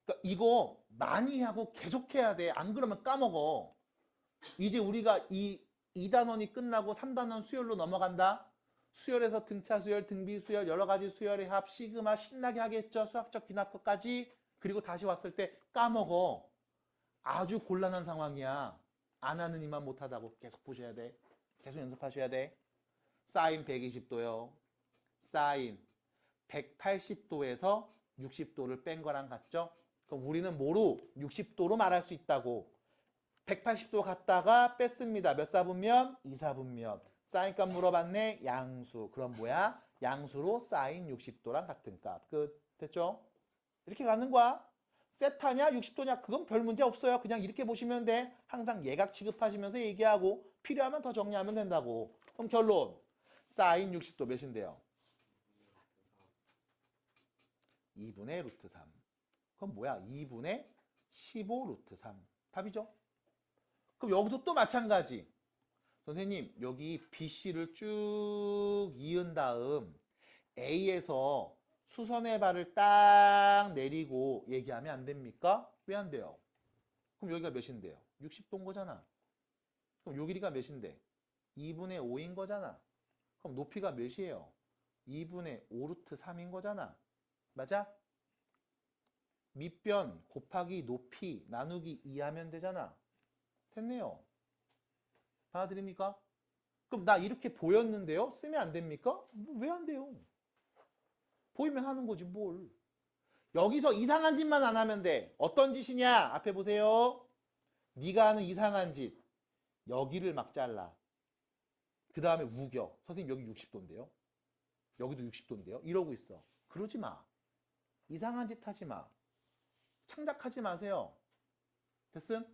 그러니까 이거 많이 하고 계속 해야 돼. 안 그러면 까먹어. 이제 우리가 이 2단원이 끝나고 3단원 수열로 넘어간다. 수열에서 등차 수열, 등비 수열, 여러 가지 수열의 합, 시그마 신나게 하겠죠. 수학적 기납법까지. 그리고 다시 왔을 때 까먹어. 아주 곤란한 상황이야. 안 하는 이만 못하다고 계속 보셔야 돼. 계속 연습하셔야 돼. 사인 120도요. 사인 180도에서 60도를 뺀 거랑 같죠? 그럼 우리는 뭐로 60도로 말할 수 있다고. 180도 갔다가 뺐습니다. 몇 사분면? 2사분면. 사인 값 물어봤네. 양수. 그럼 뭐야? 양수로 사인 60도랑 같은 값. 끝. 됐죠? 이렇게 가는 거야. 세타냐 60도냐 그건 별 문제 없어요. 그냥 이렇게 보시면 돼. 항상 예각 취급하시면서 얘기하고 필요하면 더 정리하면 된다고. 그럼 결론. 사인 60도 몇인데요? 2분의 루트 3. 그럼 뭐야? 2분의 15 루트 3. 답이죠? 그럼 여기서 또 마찬가지. 선생님 여기 BC를 쭉 이은 다음 A에서 수선의 발을 딱 내리고 얘기하면 안 됩니까? 왜 안 돼요? 그럼 여기가 몇인데요? 60도인 거잖아. 그럼 요 길이가 몇인데? 2분의 5인 거잖아. 그럼 높이가 몇이에요? 2분의 5 루트 3인 거잖아. 맞아? 밑변 곱하기 높이 나누기 2 하면 되잖아. 됐네요. 받아들입니까? 그럼 나 이렇게 보였는데요? 쓰면 안 됩니까? 왜 안 돼요? 보이면 하는 거지 뭘. 여기서 이상한 짓만 안 하면 돼. 어떤 짓이냐? 앞에 보세요. 네가 하는 이상한 짓. 여기를 막 잘라. 그 다음에 우겨. 선생님 여기 60도인데요. 여기도 60도인데요. 이러고 있어. 그러지 마. 이상한 짓 하지 마. 창작하지 마세요. 됐음?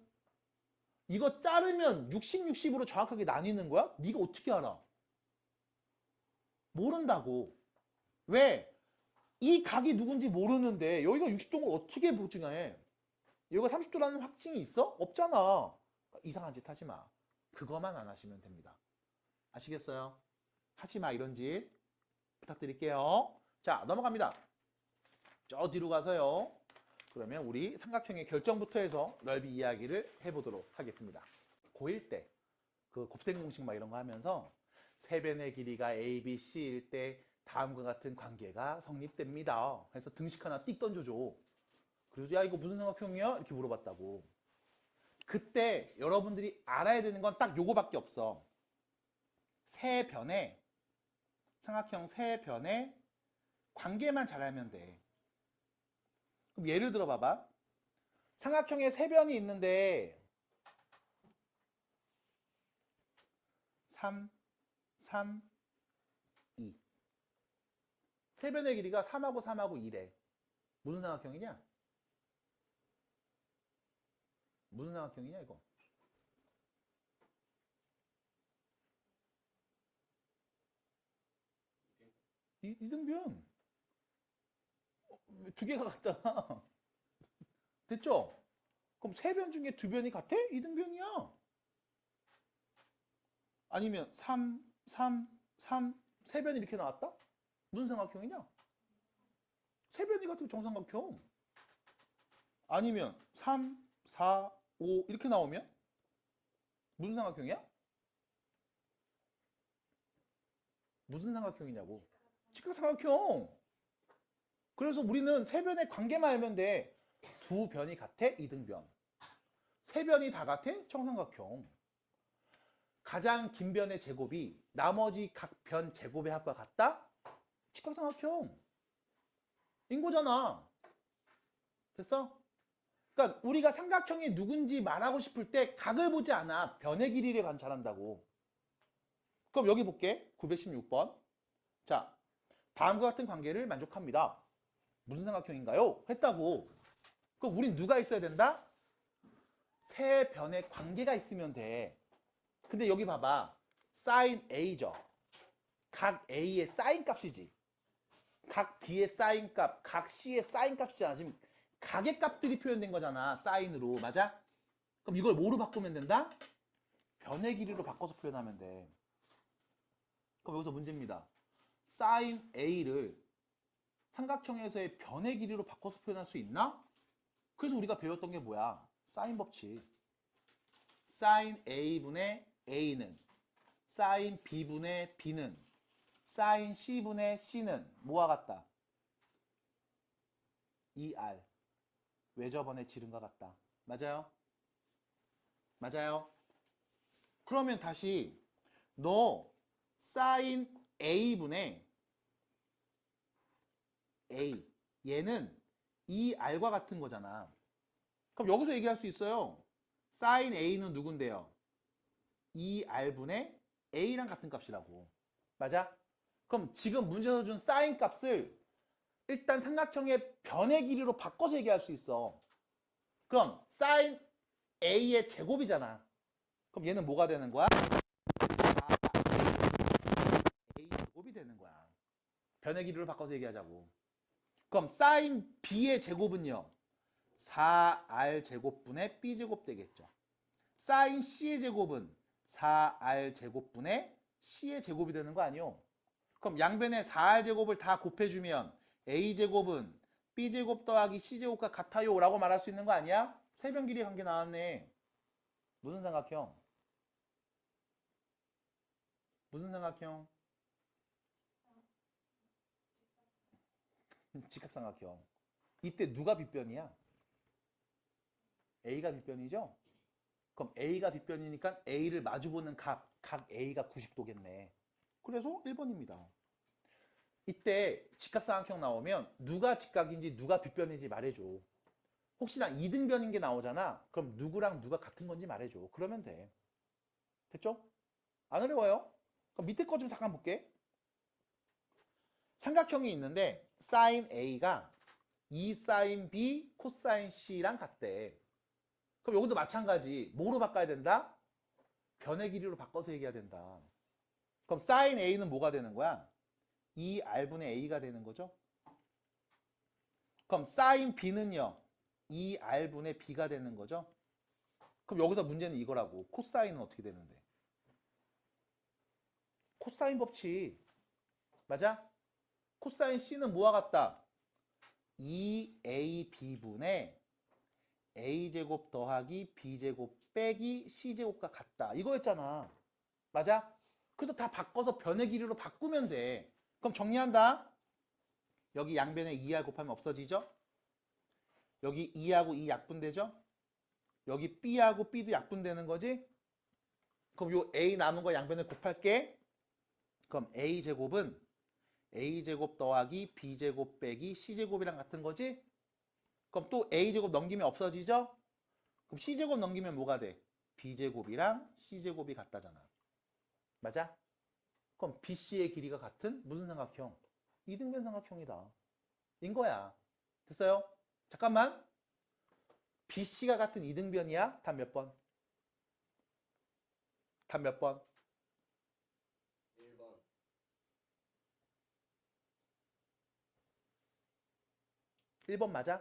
이거 자르면 60, 60으로 정확하게 나뉘는 거야? 네가 어떻게 알아? 모른다고. 왜? 이 각이 누군지 모르는데 여기가 60도인 걸 어떻게 보증해? 여기가 30도라는 확증이 있어? 없잖아. 이상한 짓 하지 마. 그거만 안 하시면 됩니다. 아시겠어요? 하지 마 이런 짓 부탁드릴게요. 자 넘어갑니다. 저 뒤로 가서요. 그러면 우리 삼각형의 결정부터 해서 넓이 이야기를 해보도록 하겠습니다. 고1 때 그 곱셈 공식 막 이런 거 하면서 세변의 길이가 A, B, C일 때 다음과 같은 관계가 성립됩니다. 그래서 등식 하나 띡 던져줘. 그래서 야 이거 무슨 삼각형이야? 이렇게 물어봤다고. 그때 여러분들이 알아야 되는 건 딱 요거밖에 없어. 세 변의 삼각형 세 변의 관계만 잘 알면 돼. 그럼 예를 들어 봐봐. 삼각형에 세 변이 있는데 3, 3, 2. 세 변의 길이가 3하고 3하고 2래. 무슨 삼각형이냐? 무슨 삼각형이냐 이거? 이등변. 두 개가 같잖아. 됐죠? 그럼 세 변 중에 두 변이 같아? 이등변이야. 아니면 3, 3, 3, 세 변이 이렇게 나왔다? 무슨 삼각형이냐? 세 변이 같은 정삼각형. 아니면 3, 4, 5 이렇게 나오면 무슨 삼각형이야? 무슨 삼각형이냐고. 직각삼각형. 그래서 우리는 세 변의 관계만 알면 돼. 두 변이 같아? 이등변. 세 변이 다 같아? 정삼각형. 가장 긴 변의 제곱이 나머지 각 변 제곱의 합과 같다? 직각삼각형. 인 거잖아. 됐어? 그러니까 우리가 삼각형이 누군지 말하고 싶을 때 각을 보지 않아. 변의 길이를 관찰한다고. 그럼 여기 볼게. 916번. 자, 다음과 같은 관계를 만족합니다. 무슨 삼각형인가요? 했다고. 그럼 우린 누가 있어야 된다? 세 변의 관계가 있으면 돼. 근데 여기 봐봐. sin A죠. 각 A의 sin 값이지. 각 B의 sin 값, 각 C의 sin 값이잖아. 지금 각의 값들이 표현된 거잖아. sin으로. 맞아? 그럼 이걸 뭐로 바꾸면 된다? 변의 길이로 바꿔서 표현하면 돼. 그럼 여기서 문제입니다. sin A를 삼각형에서의 변의 길이로 바꿔서 표현할 수 있나? 그래서 우리가 배웠던 게 뭐야? sin 법칙. sin A분의 A는 sin B분의 B는 sin C분의 C는 뭐와 같다? 2R. 외접원의 지름과 같다. 맞아요? 맞아요? 그러면 다시 너 sin A분의 A 얘는 2R과 같은 거잖아. 그럼 여기서 얘기할 수 있어요. sin A는 누군데요? 2R분의 A랑 같은 값이라고. 맞아? 그럼 지금 문제에서 준 sin 값을 일단 삼각형의 변의 길이로 바꿔서 얘기할 수 있어. 그럼 sin A의 제곱이잖아. 그럼 얘는 뭐가 되는 거야? 4A 제곱이 되는 거야. 변의 길이로 바꿔서 얘기하자고. 그럼 sin B의 제곱은요? 4R 제곱분의 B 제곱 되겠죠. sin C의 제곱은 4R 제곱분의 C의 제곱이 되는 거 아니요? 그럼 양변의 4R 제곱을 다 곱해주면 A 제곱은 B 제곱 더하기 C 제곱과 같아요 라고 말할 수 있는 거 아니야? 세변 길이 관계 나왔네. 무슨 삼각형? 무슨 삼각형? 직각삼각형. 이때 누가 빗변이야? A가 빗변이죠? 그럼 A가 빗변이니까 A를 마주보는 각 A가 90도겠네. 그래서 1번입니다. 이때 직각삼각형 나오면 누가 직각인지 누가 빗변인지 말해줘. 혹시나 이등변인 게 나오잖아. 그럼 누구랑 누가 같은 건지 말해줘. 그러면 돼. 됐죠? 안 어려워요? 그럼 밑에 거 좀 잠깐 볼게. 삼각형이 있는데 sin A가 2sin B, 코사인 C랑 같대. 그럼 여기도 마찬가지. 뭐로 바꿔야 된다? 변의 길이로 바꿔서 얘기해야 된다. 그럼 sin A는 뭐가 되는 거야? 2R분의 A가 되는 거죠? 그럼 sin B는요? 2R분의 B가 되는 거죠? 그럼 여기서 문제는 이거라고. 코사인은 어떻게 되는데? 코사인 법칙. 맞아? 코사인 C는 뭐와 같다? 2AB분의 A제곱 더하기 B제곱 빼기 C제곱과 같다. 이거였잖아. 맞아? 그래서 다 바꿔서 변의 길이로 바꾸면 돼. 그럼 정리한다. 여기 양변에 2R 곱하면 없어지죠? 여기 2하고 2 약분되죠? 여기 B하고 B도 약분되는 거지? 그럼 요 A 남은 거 양변에 곱할게. 그럼 A제곱은 A제곱 더하기 B제곱 빼기 C제곱이랑 같은 거지? 그럼 또 A제곱 넘기면 없어지죠? 그럼 C제곱 넘기면 뭐가 돼? B제곱이랑 C제곱이 같다잖아. 맞아? 그럼 BC의 길이가 같은 무슨 삼각형? 이등변 삼각형이다. 인 거야. 됐어요? 잠깐만. BC가 같은 이등변이야? 답 몇 번? 답 몇 번? 1번. 1번 맞아?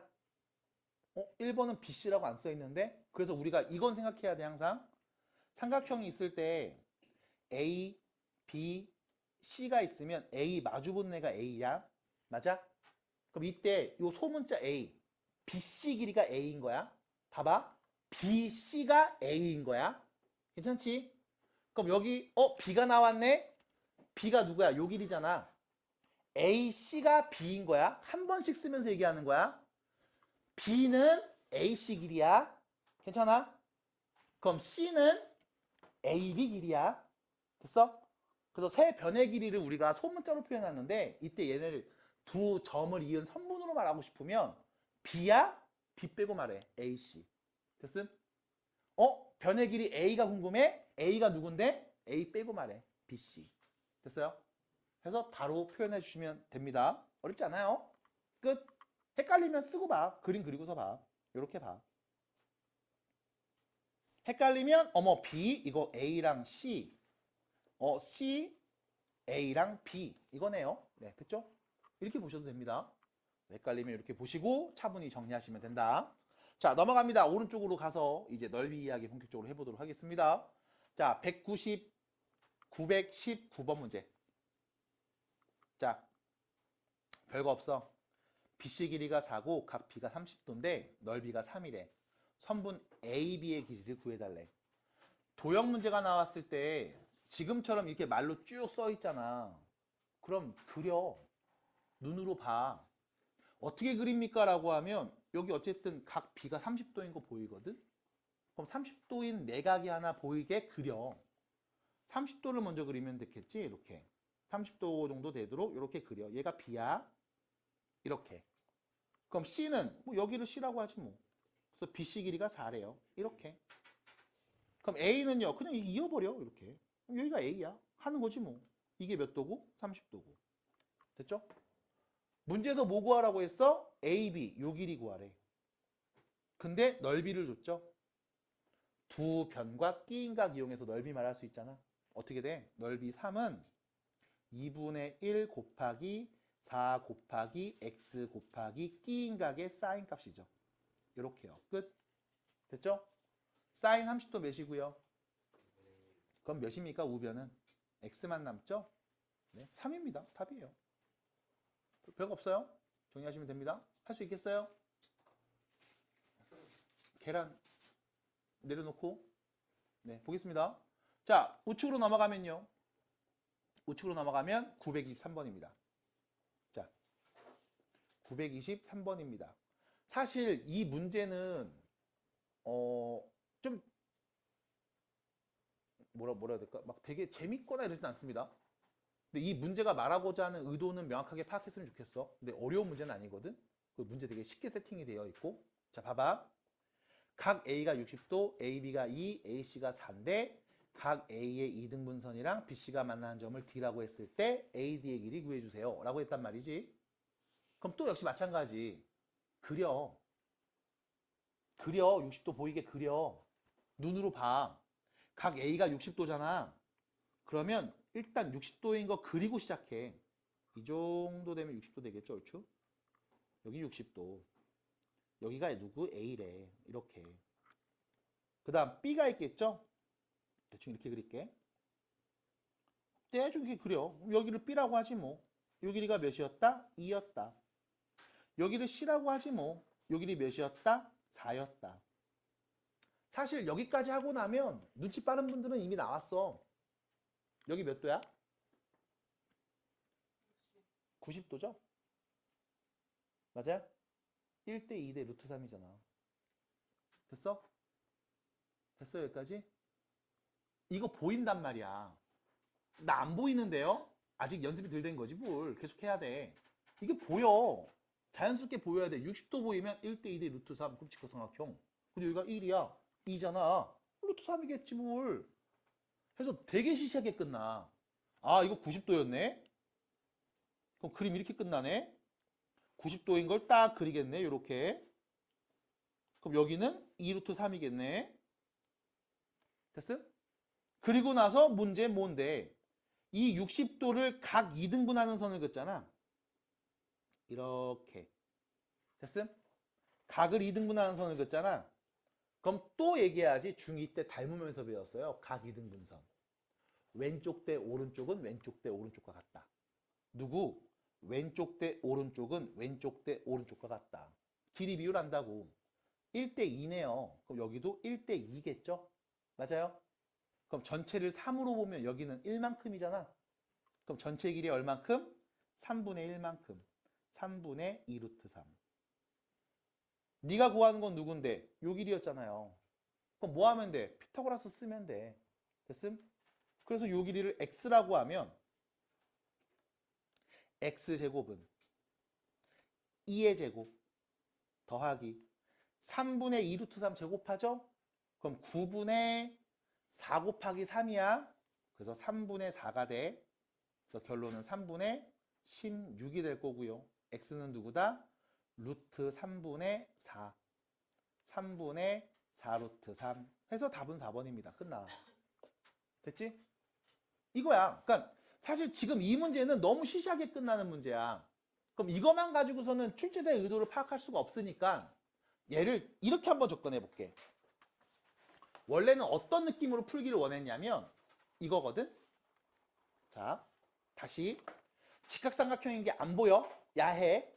1번은 BC라고 안 써 있는데? 그래서 우리가 이건 생각해야 돼, 항상. 삼각형이 있을 때 A, B, C가 있으면 A 마주보는 애가 A야. 맞아? 그럼 이때 요 소문자 A, BC 길이가 A인 거야. 봐봐. BC가 A인 거야. 괜찮지? 그럼 여기 B가 나왔네? B가 누구야? 요 길이잖아. AC가 B인 거야. 한 번씩 쓰면서 얘기하는 거야. B는 AC 길이야. 괜찮아? 그럼 C는 AB 길이야. 됐어? 그래서 세 변의 길이를 우리가 소문자로 표현하는데 이때 얘네를 두 점을 이은 선분으로 말하고 싶으면 B야? B 빼고 말해. AC. 됐음? 변의 길이 A가 궁금해? A가 누군데? A 빼고 말해. BC. 됐어요? 그래서 바로 표현해 주시면 됩니다. 어렵지 않아요? 끝. 헷갈리면 쓰고 봐. 그림 그리고서 봐. 이렇게 봐. 헷갈리면 B 이거 A랑 C. C A랑 B 이거네요. 네, 됐죠? 이렇게 보셔도 됩니다. 헷갈리면 이렇게 보시고 차분히 정리하시면 된다. 자, 넘어갑니다. 오른쪽으로 가서 이제 넓이 이야기 본격적으로 해보도록 하겠습니다. 자, 919번 문제. 자, 별거 없어. BC 길이가 4고 각 B가 30도인데 넓이가 3이래. 선분 AB의 길이를 구해달래. 도형 문제가 나왔을 때 지금처럼 이렇게 말로 쭉 써 있잖아. 그럼 그려. 눈으로 봐. 어떻게 그립니까? 라고 하면 여기 어쨌든 각 B가 30도인 거 보이거든? 그럼 30도인 내각이 하나 보이게 그려. 30도를 먼저 그리면 되겠지? 이렇게. 30도 정도 되도록 이렇게 그려. 얘가 B야. 이렇게. 그럼 C는 뭐 여기를 C라고 하지 뭐. 그래서 BC 길이가 4래요. 이렇게. 그럼 A는요. 그냥 이어버려. 이렇게. 그럼 여기가 A야. 하는 거지 뭐. 이게 몇 도고? 30도고. 됐죠? 문제에서 뭐 구하라고 했어? AB, 요 길이 구하래. 근데 넓이를 줬죠? 두 변과 끼인각 이용해서 넓이 말할 수 있잖아. 어떻게 돼? 넓이 3은 2분의 1 곱하기 4 곱하기 x 곱하기 끼인각의 사인 값이죠. 이렇게요. 끝. 됐죠? 사인 30도 몇이고요? 그럼 몇입니까? 우변은? x만 남죠? 네, 3입니다. 답이에요. 별거 없어요. 정리하시면 됩니다. 할 수 있겠어요? 계란 내려놓고 네, 보겠습니다. 자, 우측으로 넘어가면요. 우측으로 넘어가면 923번입니다. 자, 923번입니다. 사실 이 문제는 좀 뭐라 해야 될까? 막 되게 재밌거나 이러진 않습니다. 근데 이 문제가 말하고자 하는 의도는 명확하게 파악했으면 좋겠어. 근데 어려운 문제는 아니거든. 그 문제 되게 쉽게 세팅이 되어 있고. 자, 봐봐. 각 A가 60도, AB가 2, AC가 4인데 각 A의 이등분선이랑 BC가 만나는 점을 D라고 했을 때 AD의 길이 구해주세요. 라고 했단 말이지. 그럼 또 역시 마찬가지. 그려. 60도 보이게 그려. 눈으로 봐. 각 A가 60도잖아. 그러면 일단 60도인 거 그리고 시작해. 이 정도 되면 60도 되겠죠, 얼추? 여기 60도. 여기가 누구? A래. 이렇게. 그 다음 B가 있겠죠? 대충 이렇게 그릴게. 대충 이렇게 그려. 여기를 B라고 하지 뭐. 요 길이가 몇이었다? 2였다. 여기를 C라고 하지 뭐. 요 길이 몇이었다? 4였다. 사실 여기까지 하고 나면 눈치 빠른 분들은 이미 나왔어. 여기 몇 도야? 90도죠? 맞아요? 1대 2대 루트 3이잖아. 됐어? 됐어 여기까지? 이거 보인단 말이야. 나 안 보이는데요? 아직 연습이 덜 된 거지 뭘. 계속 해야 돼. 이게 보여. 자연스럽게 보여야 돼. 60도 보이면 1대 2대 루트 3 그럼 직각삼각형. 근데 여기가 1이야. 2잖아. 루트 3이겠지 뭘. 그래서 되게 시시하게 끝나. 아 이거 90도였네? 그럼 그림 이렇게 끝나네? 90도인 걸 딱 그리겠네 이렇게. 그럼 여기는 2루트 3이겠네. 됐어? 그리고 나서 문제 뭔데? 이 60도를 각 2등분하는 선을 긋잖아. 이렇게. 됐음? 각을 2등분하는 선을 긋잖아. 그럼 또 얘기해야지. 중2 때 닮으면서 배웠어요. 각 2등분선. 왼쪽 대 오른쪽은 왼쪽 대 오른쪽과 같다. 누구? 왼쪽 대 오른쪽은 왼쪽 대 오른쪽과 같다. 길이 비율 안다고. 1대 2네요. 그럼 여기도 1대 2겠죠? 맞아요? 그럼 전체를 3으로 보면 여기는 1만큼이잖아. 그럼 전체 길이 얼만큼? 3분의 1만큼. 3분의 2루트 3. 네가 구하는 건 누군데? 요 길이였잖아요. 그럼 뭐 하면 돼? 피타고라스 쓰면 돼. 됐음? 그래서 요 길이를 x라고 하면 x제곱은 2의 제곱 더하기 3분의 2루트 3 제곱하죠? 그럼 9분의 4 곱하기 3이야. 그래서 3분의 4가 돼. 그래서 결론은 3분의 16이 될 거고요. x는 누구다? 루트 3분의 4. 3분의 4 루트 3 해서 답은 4번입니다. 끝나. 됐지? 이거야. 그러니까 사실 지금 이 문제는 너무 시시하게 끝나는 문제야. 그럼 이것만 가지고서는 출제자의 의도를 파악할 수가 없으니까 얘를 이렇게 한번 접근해 볼게. 원래는 어떤 느낌으로 풀기를 원했냐면 이거거든. 자, 다시 직각삼각형인 게 안 보여? 야해.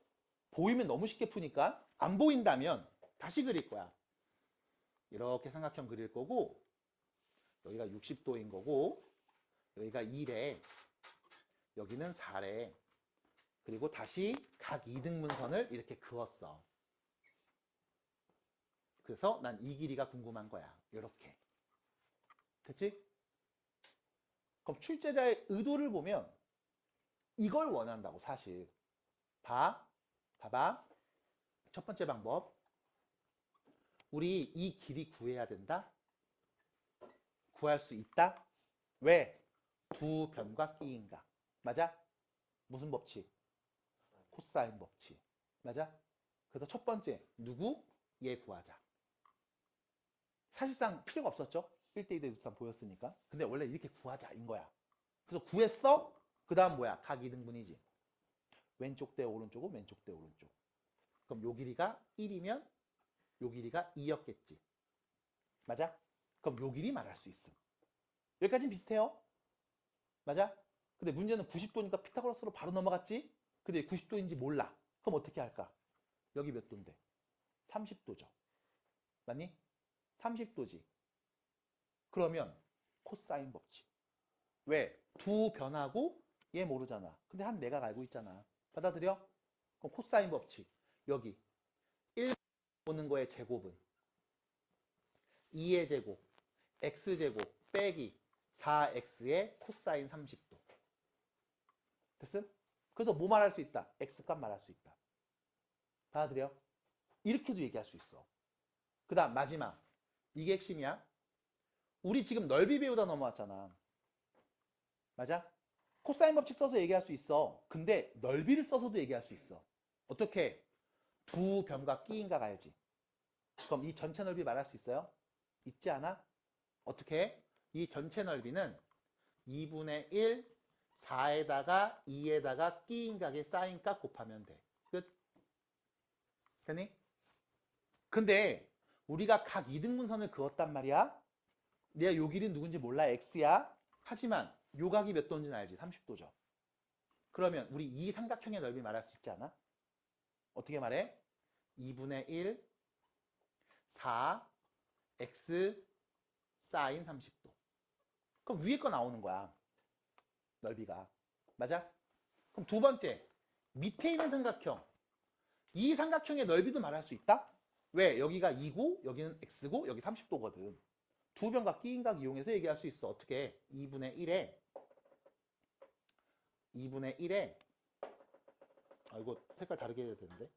보이면 너무 쉽게 푸니까 안 보인다면 다시 그릴 거야. 이렇게 삼각형 그릴 거고 여기가 60도인 거고 여기가 2래. 여기는 4래. 그리고 다시 각 2등분선을 이렇게 그었어. 그래서 난 이 길이가 궁금한 거야. 이렇게. 됐지? 그럼 출제자의 의도를 보면 이걸 원한다고 사실. 봐봐. 첫 번째 방법. 우리 이 길이 구해야 된다. 구할 수 있다. 왜? 두 변과 끼인각. 맞아? 무슨 법칙? 코사인 법칙. 맞아? 그래서 첫 번째 누구? 얘 구하자. 사실상 필요가 없었죠. 1대 2대 3 보였으니까. 근데 원래 이렇게 구하자인 거야. 그래서 구했어? 그 다음 뭐야? 각 2등분이지. 왼쪽 대 오른쪽은 왼쪽 대 오른쪽. 그럼 요 길이가 1이면 요 길이가 2였겠지. 맞아? 그럼 요 길이 말할 수 있음. 여기까지는 비슷해요. 맞아? 근데 문제는 90도니까 피타고라스로 바로 넘어갔지? 근데 90도인지 몰라. 그럼 어떻게 할까? 여기 몇 도인데? 30도죠. 맞니? 30도지. 그러면 코사인 법칙. 왜? 두 변하고 얘 모르잖아. 근데 한 내가 알고 있잖아. 받아들여? 그럼 코사인 법칙. 여기 1 보는 거의 제곱은 2의 제곱, x제곱 빼기 4x의 코사인 30도. 됐음? 그래서 뭐 말할 수 있다? x값 말할 수 있다. 받아들여? 이렇게도 얘기할 수 있어. 그 다음 마지막. 이게 핵심이야. 우리 지금 넓이 배우다 넘어왔잖아. 맞아? 코사인 법칙 써서 얘기할 수 있어. 근데 넓이를 써서도 얘기할 수 있어. 어떻게? 두 변과 끼인각 알지? 그럼 이 전체 넓이 말할 수 있어요? 있지 않아? 어떻게? 이 전체 넓이는 2분의 1, 4에다가 2에다가 끼인각의 사인값 곱하면 돼. 끝. 됐니? 근데 우리가 각 2등분선을 그었단 말이야. 내가 요 길이 누군지 몰라. x야. 하지만 요 각이 몇 도인지는 알지. 30도죠. 그러면 우리 이 삼각형의 넓이 말할 수 있지 않아? 어떻게 말해? 2분의 1, 4, x, 사인 30도. 그럼 위에 거 나오는 거야. 넓이가. 맞아? 그럼 두 번째. 밑에 있는 삼각형, 이 삼각형의 넓이도 말할 수 있다? 왜? 여기가 2고 여기는 x고 여기 30도거든. 두 변각 끼인각 이용해서 얘기할 수 있어. 어떻게? 2분의 1에 아 이거 색깔 다르게 해야 되는데.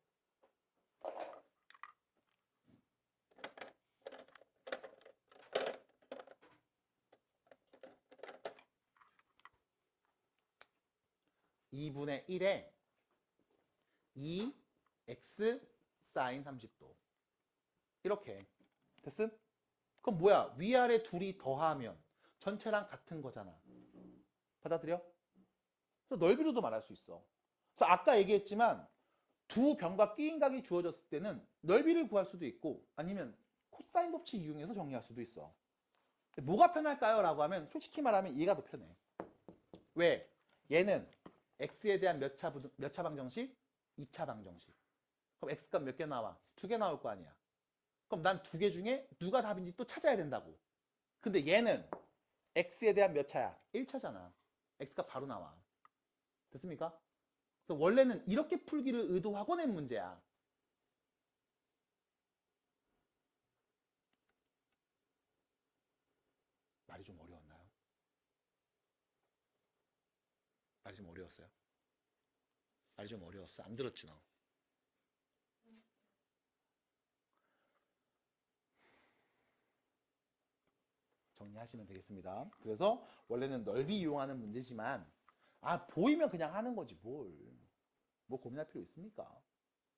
(2분의 1에) 2x 사인 30도 이렇게 됐음? 그럼 뭐야? 위아래 둘이 더하면 전체랑 같은 거잖아. 받아들여? 그래서 넓이로도 말할 수 있어. 그래서 아까 얘기했지만 두 변과 끼인각이 주어졌을 때는 넓이를 구할 수도 있고 아니면 코사인 법칙 이용해서 정리할 수도 있어. 뭐가 편할까요? 라고 하면 솔직히 말하면 얘가 더 편해. 왜? 얘는 x에 대한 몇 차 방정식? 2차 방정식. 그럼 x값 몇 개 나와? 2개 나올 거 아니야. 그럼 난 2개 중에 누가 답인지 또 찾아야 된다고. 근데 얘는 x에 대한 몇 차야? 1차잖아. x값 바로 나와. 됐습니까? 그래서 원래는 이렇게 풀기를 의도하고 낸 문제야. 말이 좀 어려웠나요? 말이 좀 어려웠어요? 말이 좀 어려웠어? 안 들었지 너? 정리하시면 되겠습니다. 그래서 원래는 넓이 이용하는 문제지만 보이면 그냥 하는 거지 뭘. 뭐 고민할 필요 있습니까?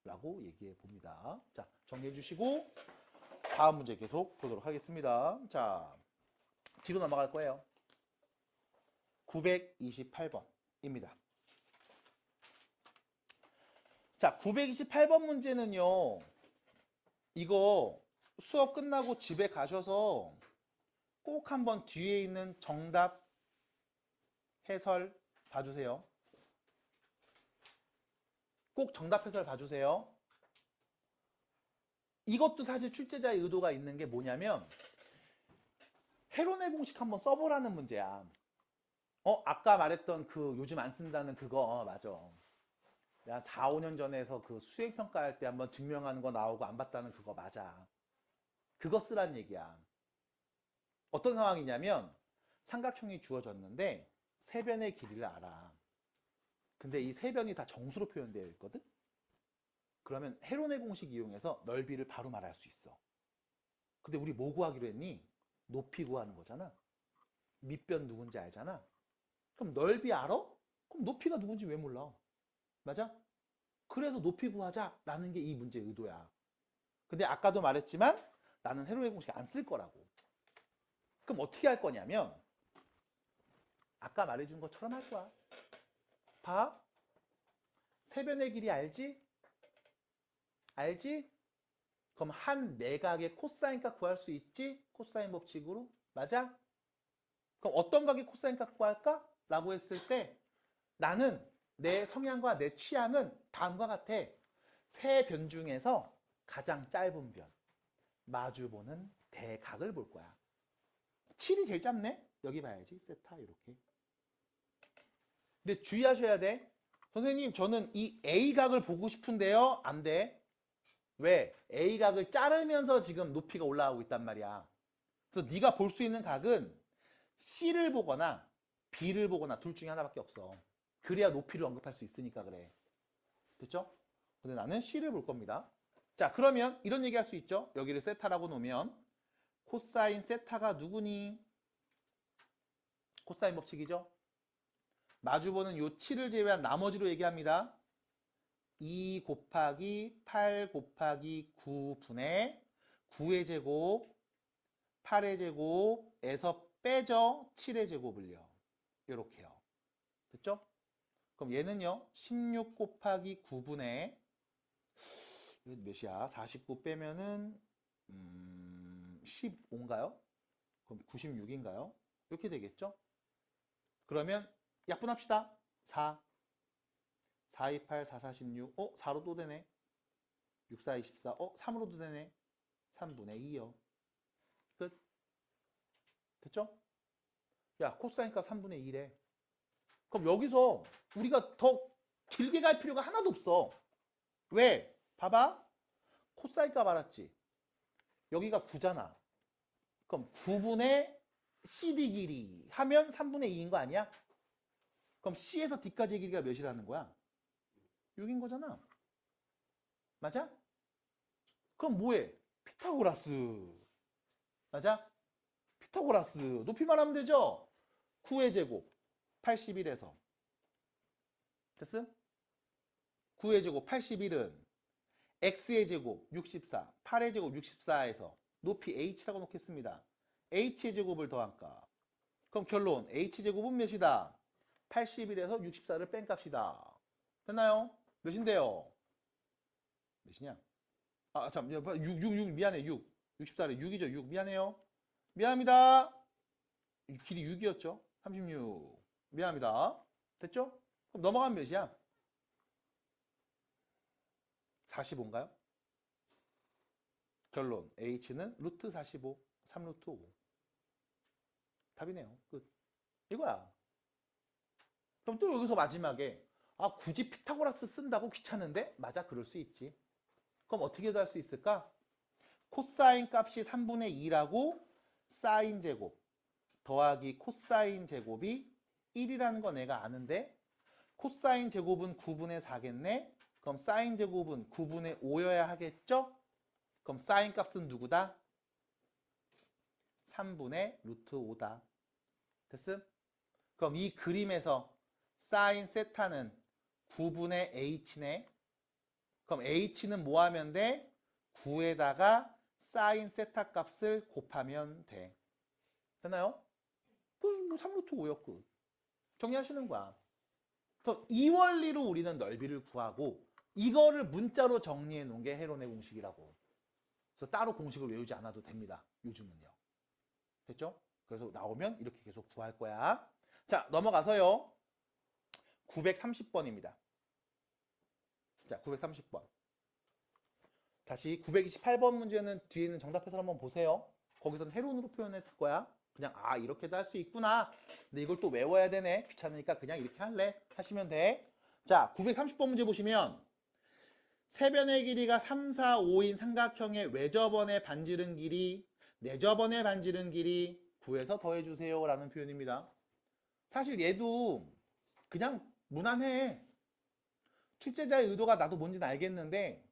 라고 얘기해 봅니다. 자, 정리해 주시고 다음 문제 계속 보도록 하겠습니다. 자, 뒤로 넘어갈 거예요. 928번입니다. 자, 928번 문제는요. 이거 수업 끝나고 집에 가셔서 꼭 한번 뒤에 있는 정답 해설 봐주세요. 꼭 정답 해설 봐주세요. 이것도 사실 출제자의 의도가 있는 게 뭐냐면 헤론의 공식 한번 써보라는 문제야. 아까 말했던 그 요즘 안 쓴다는 그거 맞아. 내가 4, 5년 전에서 그 수행평가할 때 한번 증명하는 거 나오고 안 봤다는 그거 맞아. 그거 쓰란 얘기야. 어떤 상황이냐면 삼각형이 주어졌는데 세 변의 길이를 알아. 근데 이 세 변이 다 정수로 표현되어 있거든? 그러면 헤론의 공식 이용해서 넓이를 바로 말할 수 있어. 근데 우리 뭐 구하기로 했니? 높이 구하는 거잖아. 밑변 누군지 알잖아. 그럼 넓이 알아? 그럼 높이가 누군지 왜 몰라? 맞아? 그래서 높이 구하자라는 게 이 문제의 의도야. 근데 아까도 말했지만 나는 헤론의 공식 안 쓸 거라고. 그럼 어떻게 할 거냐면 아까 말해준 것처럼 할 거야. 봐. 세 변의 길이 알지? 알지? 그럼 한 내각의 코사인값 구할 수 있지? 코사인 법칙으로. 맞아? 그럼 어떤 각의 코사인값 구할까? 라고 했을 때 나는 내 성향과 내 취향은 다음과 같아. 세 변 중에서 가장 짧은 변. 마주보는 대각을 볼 거야. 7이 제일 짧네? 여기 봐야지. 세타 이렇게. 근데 주의하셔야 돼. 선생님 저는 이 A각을 보고 싶은데요. 안 돼. 왜? A각을 자르면서 지금 높이가 올라가고 있단 말이야. 그래서 네가 볼 수 있는 각은 C를 보거나 B를 보거나 둘 중에 하나밖에 없어. 그래야 높이를 언급할 수 있으니까 그래. 됐죠? 근데 나는 C를 볼 겁니다. 자, 그러면 이런 얘기 할 수 있죠? 여기를 세타라고 놓으면 코사인 세타가 누구니? 코사인 법칙이죠? 마주보는 요 7을 제외한 나머지로 얘기합니다. 2 곱하기 8 곱하기 9분의 9의 제곱, 8의 제곱에서 빼죠. 7의 제곱을요. 이렇게요. 됐죠? 그럼 얘는요. 16 곱하기 9분의 몇이야? 49 빼면은 15인가요? 그럼 96인가요? 이렇게 되겠죠? 그러면 약분합시다. 4, 4, 2, 8, 4, 4, 16. 4로 또 되네. 6, 4, 24. 3으로도 되네. 3분의 2요. 끝. 됐죠? 야, 코사인 값 3분의 2래. 그럼 여기서 우리가 더 길게 갈 필요가 하나도 없어. 왜? 봐봐. 코사인 값 알았지? 여기가 9잖아. 그럼 9분의 CD 길이 하면 3분의 2인 거 아니야? 그럼 C에서 D까지의 길이가 몇이라는 거야? 6인 거잖아. 맞아? 그럼 뭐해? 피타고라스. 맞아? 피타고라스. 높이만 하면 되죠? 9의 제곱 81에서 됐음? 9의 제곱 81은 x의 제곱 64, 8의 제곱 64에서 높이 h라고 놓겠습니다. h의 제곱을 더한 값. 그럼 결론 h제곱은 몇이다? 81에서 64를 뺀 값이다. 됐나요? 몇인데요? 몇이냐? 아, 참, 6, 미안해, 6. 64를 6이죠, 6. 미안해요. 미안합니다. 길이 6이었죠? 36. 미안합니다. 됐죠? 그럼 넘어가면 몇이야? 45인가요? 결론 h는 루트 45, 3루트 5. 답이네요. 끝. 이거야. 그럼 또 여기서 마지막에 아 굳이 피타고라스 쓴다고 귀찮은데? 맞아, 그럴 수 있지. 그럼 어떻게도 할 수 있을까? 코사인 값이 3분의 2라고 사인 제곱 더하기 코사인 제곱이 1이라는 거 내가 아는데 코사인 제곱은 9분의 4겠네? 그럼 사인 제곱은 9분의 5여야 하겠죠? 그럼 사인 값은 누구다? 3분의 루트 5다. 됐음? 그럼 이 그림에서 사인 세타는 9분의 h네. 그럼 h는 뭐 하면 돼? 9에다가 사인 세타 값을 곱하면 돼. 됐나요? 뭐 3루트 5였고 정리하시는 거야. 그래서 이 원리로 우리는 넓이를 구하고 이거를 문자로 정리해 놓은 게 헤론의 공식이라고. 그래서 따로 공식을 외우지 않아도 됩니다. 요즘은요. 됐죠? 그래서 나오면 이렇게 계속 구할 거야. 자, 넘어가서요. 930번입니다. 자, 930번. 다시 928번 문제는 뒤에 있는 정답해설 한번 보세요. 거기서는 헤론으로 표현했을 거야. 그냥 아 이렇게도 할 수 있구나. 근데 이걸 또 외워야 되네. 귀찮으니까 그냥 이렇게 할래. 하시면 돼. 자, 930번 문제 보시면 세변의 길이가 3, 4, 5인 삼각형의 외접원의 반지름 길이, 내접원의 반지름 길이 구해서 더해주세요 라는 표현입니다. 사실 얘도 그냥 무난해. 출제자의 의도가 나도 뭔지는 알겠는데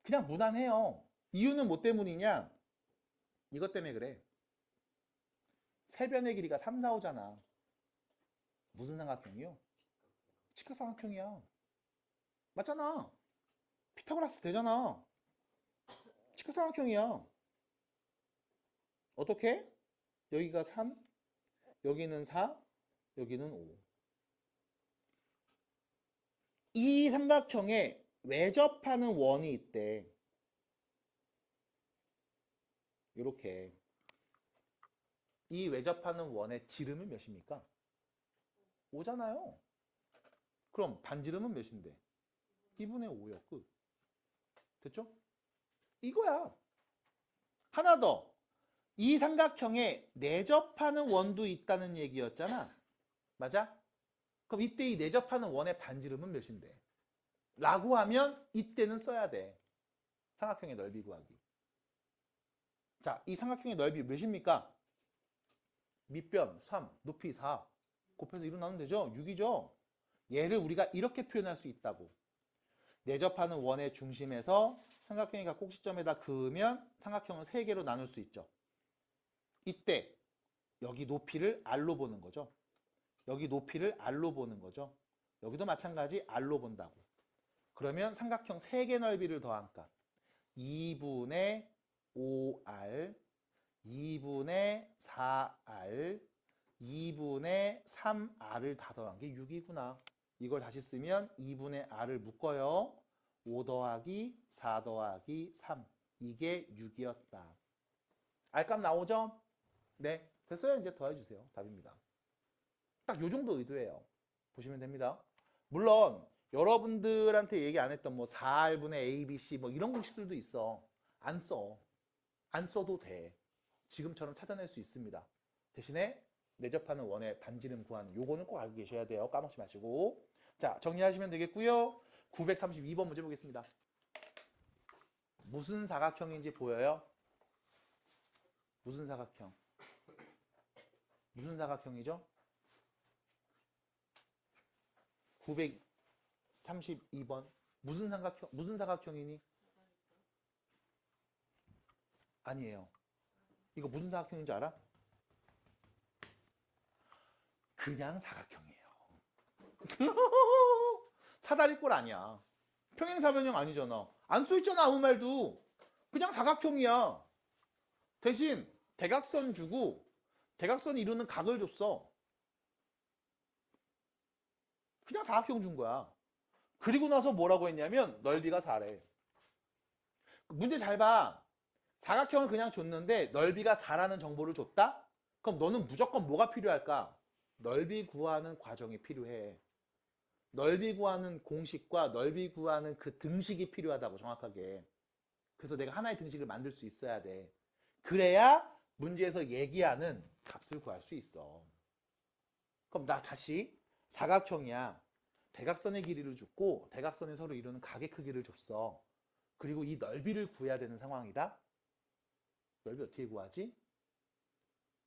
그냥 무난해요. 이유는 뭐 때문이냐? 이것 때문에 그래. 세변의 길이가 3, 4, 5잖아. 무슨 삼각형이요? 직각삼각형이야. 맞잖아. 피타고라스 되잖아. 직각삼각형이야. 어떻게? 여기가 3, 여기는 4, 여기는 5. 이 삼각형에 외접하는 원이 있대. 이렇게. 이 외접하는 원의 지름은 몇입니까? 5잖아요. 그럼 반지름은 몇인데? 2분의 5요. 끝. 됐죠? 이거야. 하나 더. 이 삼각형에 내접하는 원도 있다는 얘기였잖아. 맞아? 그럼 이때 이 내접하는 원의 반지름은 몇인데? 라고 하면 이때는 써야 돼. 삼각형의 넓이 구하기. 자, 이 삼각형의 넓이 몇입니까? 밑변 3, 높이 4 곱해서 2로 나누면 되죠? 6이죠? 얘를 우리가 이렇게 표현할 수 있다고. 내접하는 원의 중심에서 삼각형이 각 꼭지점에다 그으면 삼각형을 3개로 나눌 수 있죠. 이때 여기 높이를 r로 보는 거죠. 여기 높이를 r로 보는 거죠. 여기도 마찬가지 r로 본다고. 그러면 삼각형 3개 넓이를 더한 값 2분의 5r 2분의 4r 2분의 3r을 다 더한 게 6이구나. 이걸 다시 쓰면 2분의 r을 묶어요. 5 더하기 4 더하기 3 이게 6이었다. R값 나오죠? 네, 됐어요. 이제 더해주세요. 답입니다. 딱 요 정도 의도예요. 보시면 됩니다. 물론 여러분들한테 얘기 안 했던 뭐 4R분의 ABC 뭐 이런 공식들도 있어. 안 써. 안 써도 돼. 지금처럼 찾아낼 수 있습니다. 대신에 내접하는 원의 반지름 구하는 요거는 꼭 알고 계셔야 돼요. 까먹지 마시고. 자, 정리하시면 되겠고요. 932번 문제 보겠습니다. 무슨 사각형인지 보여요? 무슨 사각형? 무슨 사각형이죠? 932번. 무슨 사각형이니? 아니에요. 이거 무슨 사각형인지 알아? 그냥 사각형이에요. 사다리꼴 아니야. 평행사변형 아니잖아. 안 써있잖아, 아무 말도. 그냥 사각형이야. 대신 대각선 주고 대각선 이루는 각을 줬어. 그냥 사각형 준 거야. 그리고 나서 뭐라고 했냐면 넓이가 4래. 문제 잘 봐. 사각형을 그냥 줬는데 넓이가 4라는 정보를 줬다? 그럼 너는 무조건 뭐가 필요할까? 넓이 구하는 과정이 필요해. 넓이 구하는 공식과 넓이 구하는 그 등식이 필요하다고, 정확하게. 그래서 내가 하나의 등식을 만들 수 있어야 돼. 그래야 문제에서 얘기하는 값을 구할 수 있어. 그럼 나 다시 사각형이야. 대각선의 길이를 줬고 대각선이 서로 이루는 각의 크기를 줬어. 그리고 이 넓이를 구해야 되는 상황이다. 넓이 어떻게 구하지?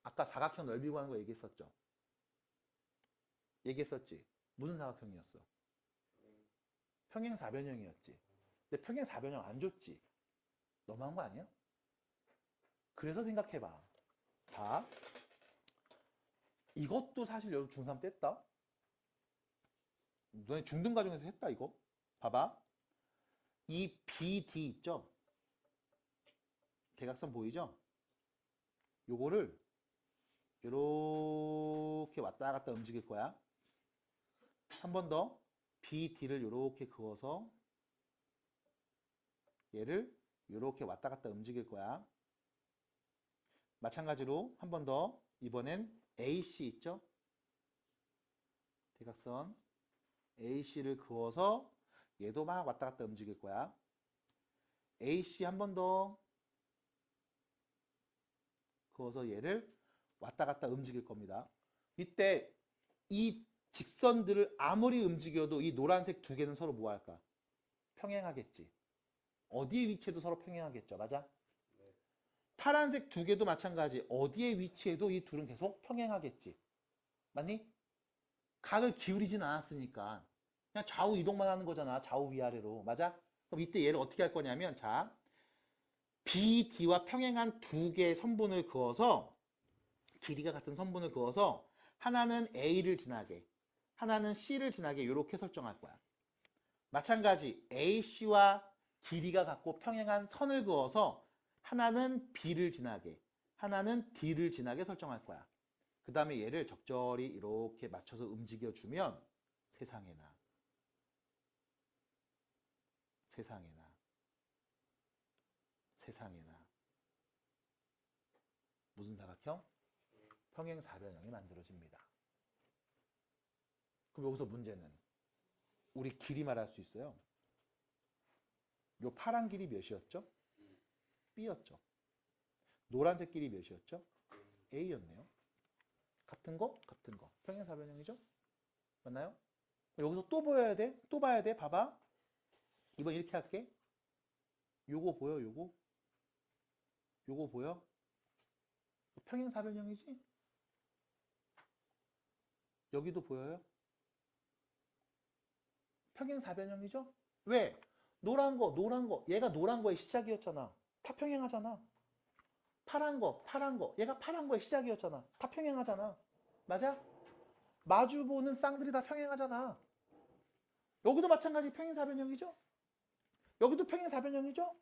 아까 사각형 넓이 구하는 거 얘기했었죠? 얘기했었지? 무슨 사각형이었어? 평행사변형이었지. 근데 평행사변형 안 줬지? 너무한 거 아니야? 그래서 생각해봐. 봐. 이것도 사실 여러분 중3 때 했다? 너네 중등 과정에서 했다, 이거? 봐봐. 이 BD 있죠? 대각선 보이죠? 요거를 요렇게 왔다 갔다 움직일 거야. 한 번 더 BD를 요렇게 그어서 얘를 요렇게 왔다 갔다 움직일 거야. 마찬가지로 한 번 더 이번엔 AC 있죠? 대각선 AC를 그어서 얘도 막 왔다 갔다 움직일 거야. AC 한 번 더 그어서 얘를 왔다 갔다 움직일 겁니다. 이때 이 직선들을 아무리 움직여도 이 노란색 두 개는 서로 뭐 할까? 평행하겠지. 어디에 위치해도 서로 평행하겠죠. 맞아? 네. 파란색 두 개도 마찬가지. 어디에 위치해도 이 둘은 계속 평행하겠지. 맞니? 각을 기울이진 않았으니까 그냥 좌우 이동만 하는 거잖아. 좌우 위아래로. 맞아? 그럼 이때 얘를 어떻게 할 거냐면, 자, BD와 평행한 두 개의 선분을 그어서, 길이가 같은 선분을 그어서 하나는 A를 지나게, 하나는 C를 지나게 이렇게 설정할 거야. 마찬가지 AC와 길이가 같고 평행한 선을 그어서 하나는 B를 지나게, 하나는 D를 지나게 설정할 거야. 그 다음에 얘를 적절히 이렇게 맞춰서 움직여주면 세상에나 무슨 사각형? 평행사변형이 만들어집니다. 그럼 여기서 문제는 우리 길이 말할 수 있어요. 요 파란 길이 몇이었죠? B였죠. 노란색 길이 몇이었죠? A였네요. 같은 거? 같은 거. 평행사변형이죠? 맞나요? 여기서 또 보여야 돼? 또 봐야 돼? 봐봐. 이번 이렇게 할게. 요거 보여? 요거? 요거 보여? 평행사변형이지? 여기도 보여요? 평행사변형이죠? 왜? 노란 거. 얘가 노란 거의 시작이었잖아. 다 평행하잖아. 파란 거. 얘가 파란 거의 시작이었잖아. 다 평행하잖아. 맞아? 마주보는 쌍들이 다 평행하잖아. 여기도 마찬가지 평행사변형이죠? 여기도 평행사변형이죠?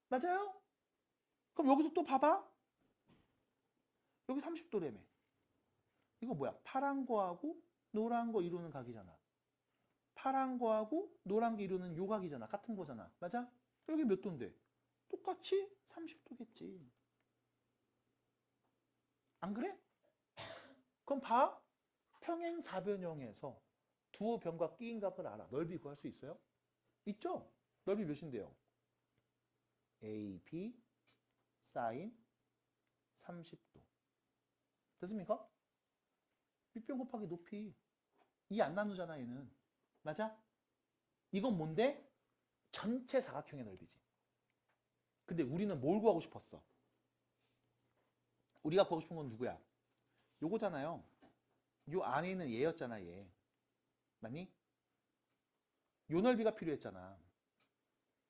맞아요? 그럼 여기서 또 봐봐. 여기 30도래매. 이거 뭐야? 파란 거하고 노란 거 이루는 각이잖아. 파란 거하고 노란 거 이루는 요 각이잖아. 같은 거잖아. 맞아? 여기 몇 도인데? 똑같이 30도겠지. 안 그래? 그럼 봐. 평행사변형에서 두어 변과 끼인 값을 알아. 넓이 구할 수 있어요? 있죠? 넓이 몇인데요? AB 사인 30도. 됐습니까? 밑변 곱하기 높이. 이 안 나누잖아, 얘는. 맞아? 이건 뭔데? 전체 사각형의 넓이지. 근데 우리는 뭘 구하고 싶었어? 우리가 구하고 싶은 건 누구야? 요거잖아요. 요 안에 있는 얘였잖아, 얘. 맞니? 요 넓이가 필요했잖아.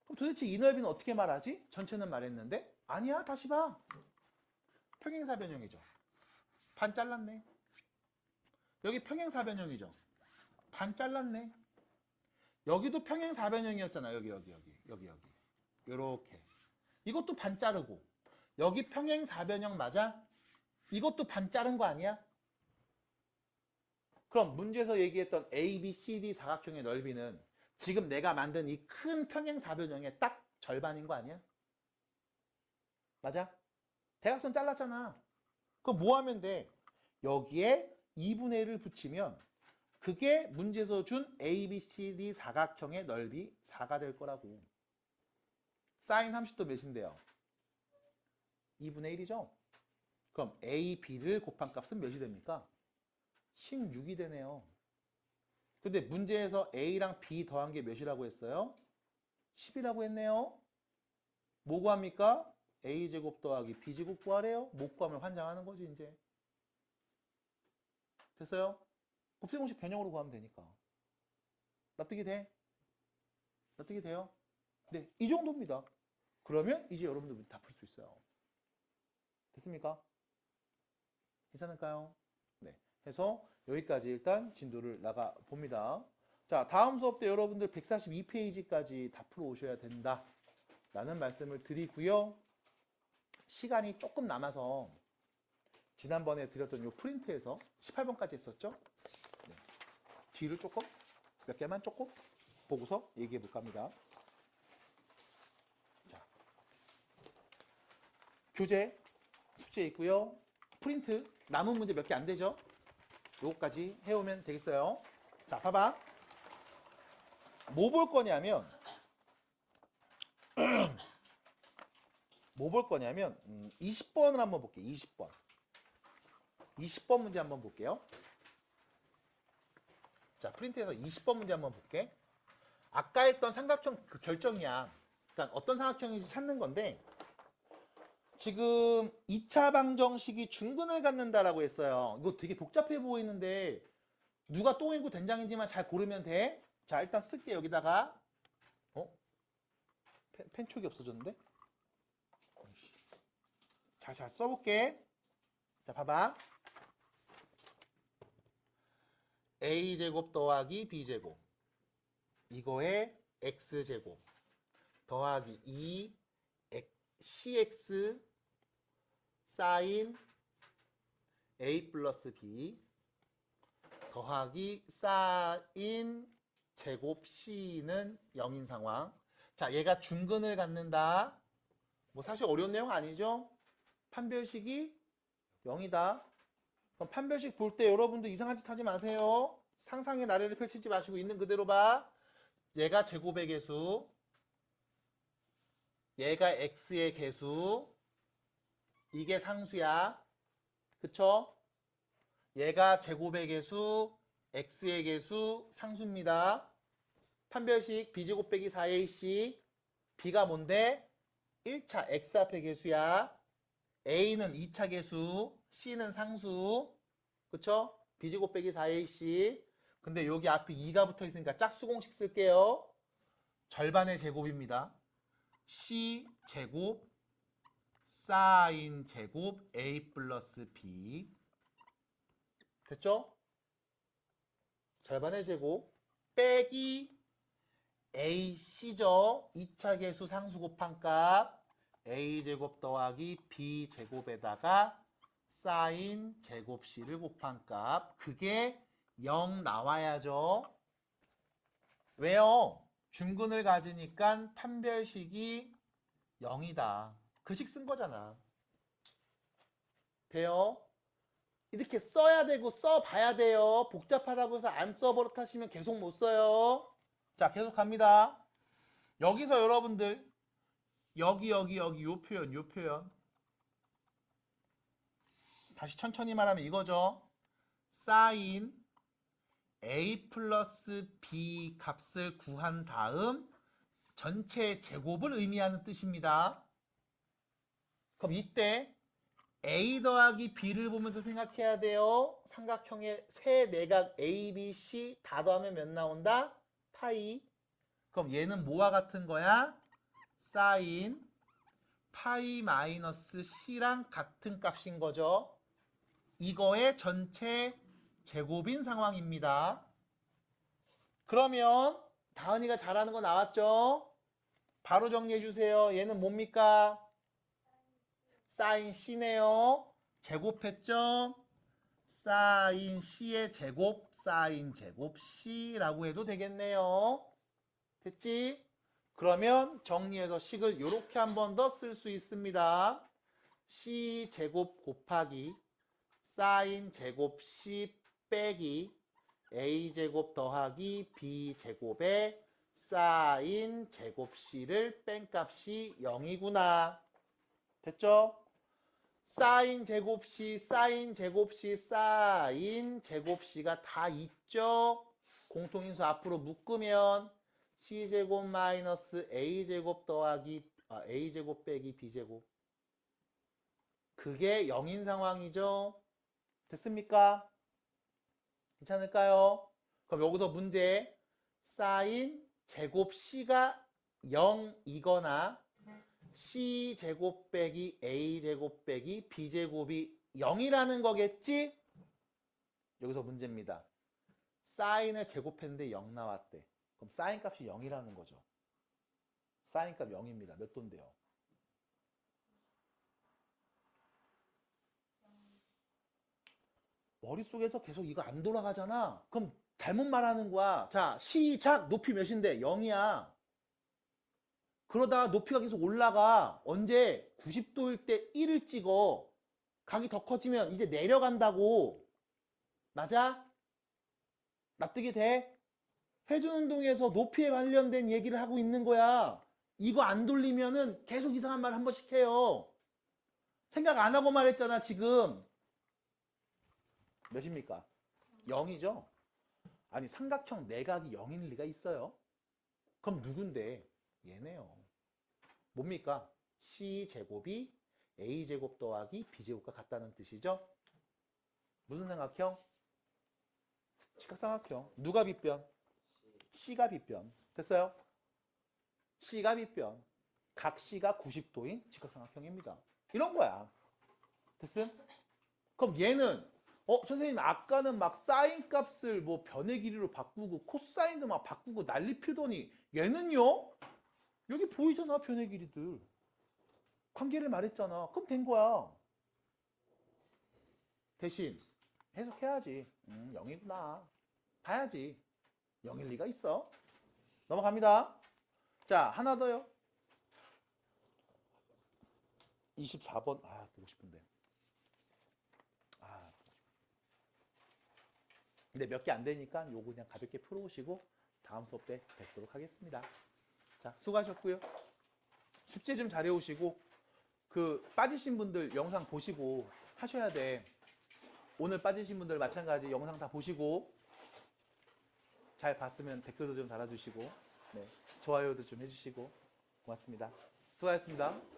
그럼 도대체 이 넓이는 어떻게 말하지? 전체는 말했는데? 아니야, 다시 봐. 평행사변형이죠. 반 잘랐네. 여기 평행사변형이죠. 반 잘랐네. 여기도 평행사변형이었잖아. 여기. 요렇게. 이것도 반 자르고. 여기 평행사변형 맞아? 이것도 반 자른 거 아니야? 그럼 문제에서 얘기했던 A, B, C, D 사각형의 넓이는 지금 내가 만든 이 큰 평행사변형의 딱 절반인 거 아니야? 맞아? 대각선 잘랐잖아. 그럼 뭐 하면 돼? 여기에 2분의 1을 붙이면 그게 문제에서 준 A, B, C, D 사각형의 넓이 4가 될 거라고. 사인 30도 몇인데요? 2분의 1이죠? 그럼 A, B를 곱한 값은 몇이 됩니까? 16이 되네요. 근데 문제에서 A랑 B 더한 게 몇이라고 했어요? 10이라고 했네요. 뭐 구합니까? A제곱 더하기 B제곱 구하래요. 못 구하면 환장하는 거지 이제. 됐어요? 곱셈공식 변형으로 구하면 되니까. 납득이 돼? 납득이 돼요? 네, 이 정도입니다. 그러면 이제 여러분들 다 풀 수 있어요. 됐습니까? 괜찮을까요? 네. 해서 여기까지 일단 진도를 나가 봅니다. 자, 다음 수업 때 여러분들 142페이지까지 다 풀어 오셔야 된다. 라는 말씀을 드리고요. 시간이 조금 남아서 지난번에 드렸던 요 프린트에서 18번까지 했었죠? 네. 뒤를 조금, 몇 개만 조금 보고서 얘기해 볼까 합니다. 자, 교재, 숙제 있고요. 프린트, 남은 문제 몇 개 안 되죠? 요거까지 해오면 되겠어요. 자, 봐봐. 뭐 볼 거냐면, 뭐 볼 거냐면 20번을 한번 볼게요. 20번. 20번 문제 한번 볼게요. 자, 프린트에서 20번 문제 한번 볼게. 아까 했던 삼각형 그 결정이야. 그러니까 어떤 삼각형인지 찾는 건데 지금 2차 방정식이 중근을 갖는다라고 했어요. 이거 되게 복잡해 보이는데 누가 똥이고 된장인지만 잘 고르면 돼. 자, 일단 쓸게. 여기다가 펜촉이 없어졌는데? 자, 써볼게. 자, 봐봐. A제곱 더하기 B제곱. 이거에 X제곱 더하기 2 CX 사인 A 플러스 B 더하기 사인 제곱 C는 0인 상황. 자, 얘가 중근을 갖는다. 뭐 사실 어려운 내용 아니죠? 판별식이 0이다. 그럼 판별식 볼 때 여러분들 이상한 짓 하지 마세요. 상상의 나래를 펼치지 마시고 있는 그대로 봐. 얘가 제곱의 개수, 얘가 x의 개수, 이게 상수야. 그쵸? 얘가 제곱의 개수, x의 개수, 상수입니다. 판별식 b제곱 빼기 4ac, b가 뭔데? 1차 x 앞의 개수야. a는 2차 개수, c는 상수. 그쵸? b제곱 빼기 4ac. 근데 여기 앞에 2가 붙어 있으니까 짝수공식 쓸게요. 절반의 제곱입니다. c 제곱 사인 제곱 a 플러스 b. 됐죠? 절반의 제곱 빼기 ac죠. 2차 개수 상수 곱한 값 a제곱 더하기 b제곱에다가 사인 제곱 c를 곱한 값. 그게 0 나와야죠. 왜요? 중근을 가지니까 판별식이 0이다. 그 식 쓴 거잖아. 돼요? 이렇게 써야 되고 써봐야 돼요. 복잡하다고 해서 안 써버릇하시면 계속 못 써요. 자, 계속 갑니다. 여기서 여러분들 여기 요 표현 다시 천천히 말하면 이거죠. 사인 a 플러스 b 값을 구한 다음 전체 제곱을 의미하는 뜻입니다. 그럼 이때 a 더하기 b를 보면서 생각해야 돼요. 삼각형의 세 내각 a, b, c 다 더하면 몇 나온다? 파이. 그럼 얘는 뭐와 같은 거야? 사인 파이 마이너스 c랑 같은 값인 거죠. 이거의 전체 제곱인 상황입니다. 그러면 다은이가 잘하는 거 나왔죠? 바로 정리해 주세요. 얘는 뭡니까? 사인 c네요. 제곱했죠? 사인 c의 제곱, 사인 제곱 c라고 해도 되겠네요. 됐지? 그러면 정리해서 식을 이렇게 한 번 더 쓸 수 있습니다. c 제곱 곱하기 사인 제곱 c 빼기 a 제곱 더하기 b 제곱에 사인 제곱 c를 뺀 값이 0이구나. 됐죠? 사인 제곱 c, 사인 제곱 c, 사인 제곱 c가 다 있죠? 공통인수 앞으로 묶으면 c제곱 마이너스 a제곱 더하기 a제곱 빼기 b제곱. 그게 0인 상황이죠? 됐습니까? 괜찮을까요? 그럼 여기서 문제 사인 제곱 c가 0이거나 c제곱 빼기 a제곱 빼기 b제곱이 0이라는 거겠지? 여기서 문제입니다. 사인을 제곱했는데 0 나왔대. 그럼 사인 값이 0이라는 거죠. 사인 값 0입니다. 몇 도인데요? 머릿속에서 계속 이거 안 돌아가잖아. 그럼 잘못 말하는 거야. 자, 시작! 높이 몇인데? 0이야. 그러다 높이가 계속 올라가. 언제? 90도일 때 1을 찍어. 각이 더 커지면 이제 내려간다고. 맞아? 납득이 돼? 회전운동에서 높이에 관련된 얘기를 하고 있는 거야. 이거 안 돌리면은 계속 이상한 말 한 번씩 해요. 생각 안 하고 말했잖아, 지금. 몇입니까? 0이죠? 아니, 삼각형 내각이 0일 리가 있어요? 그럼 누군데? 얘네요. 뭡니까? c제곱이 a제곱 더하기 b제곱과 같다는 뜻이죠? 무슨 삼각형? 직각삼각형. 누가 빗변? c가 빗변. 됐어요? c가 빗변. 각 c가 90도인 직각삼각형입니다. 이런 거야. 됐음? 그럼 얘는 선생님 아까는 막 사인 값을 뭐 변의 길이로 바꾸고 코사인도 막 바꾸고 난리 피우더니 얘는요? 여기 보이잖아, 변의 길이들. 관계를 말했잖아. 그럼 된 거야. 대신 해석해야지. 0이구나. 봐야지. 0일 리가 있어. 넘어갑니다. 자, 하나 더요. 24번. 보고 싶은데. 근데 몇 개 안 되니까 요거 그냥 가볍게 풀어오시고 다음 수업 때 뵙도록 하겠습니다. 자, 수고하셨고요. 숙제 좀 잘해오시고 빠지신 분들 영상 보시고 하셔야 돼. 오늘 빠지신 분들 마찬가지 영상 다 보시고 잘 봤으면 댓글도 좀 달아주시고 좋아요도 좀 해주시고 고맙습니다. 수고하셨습니다.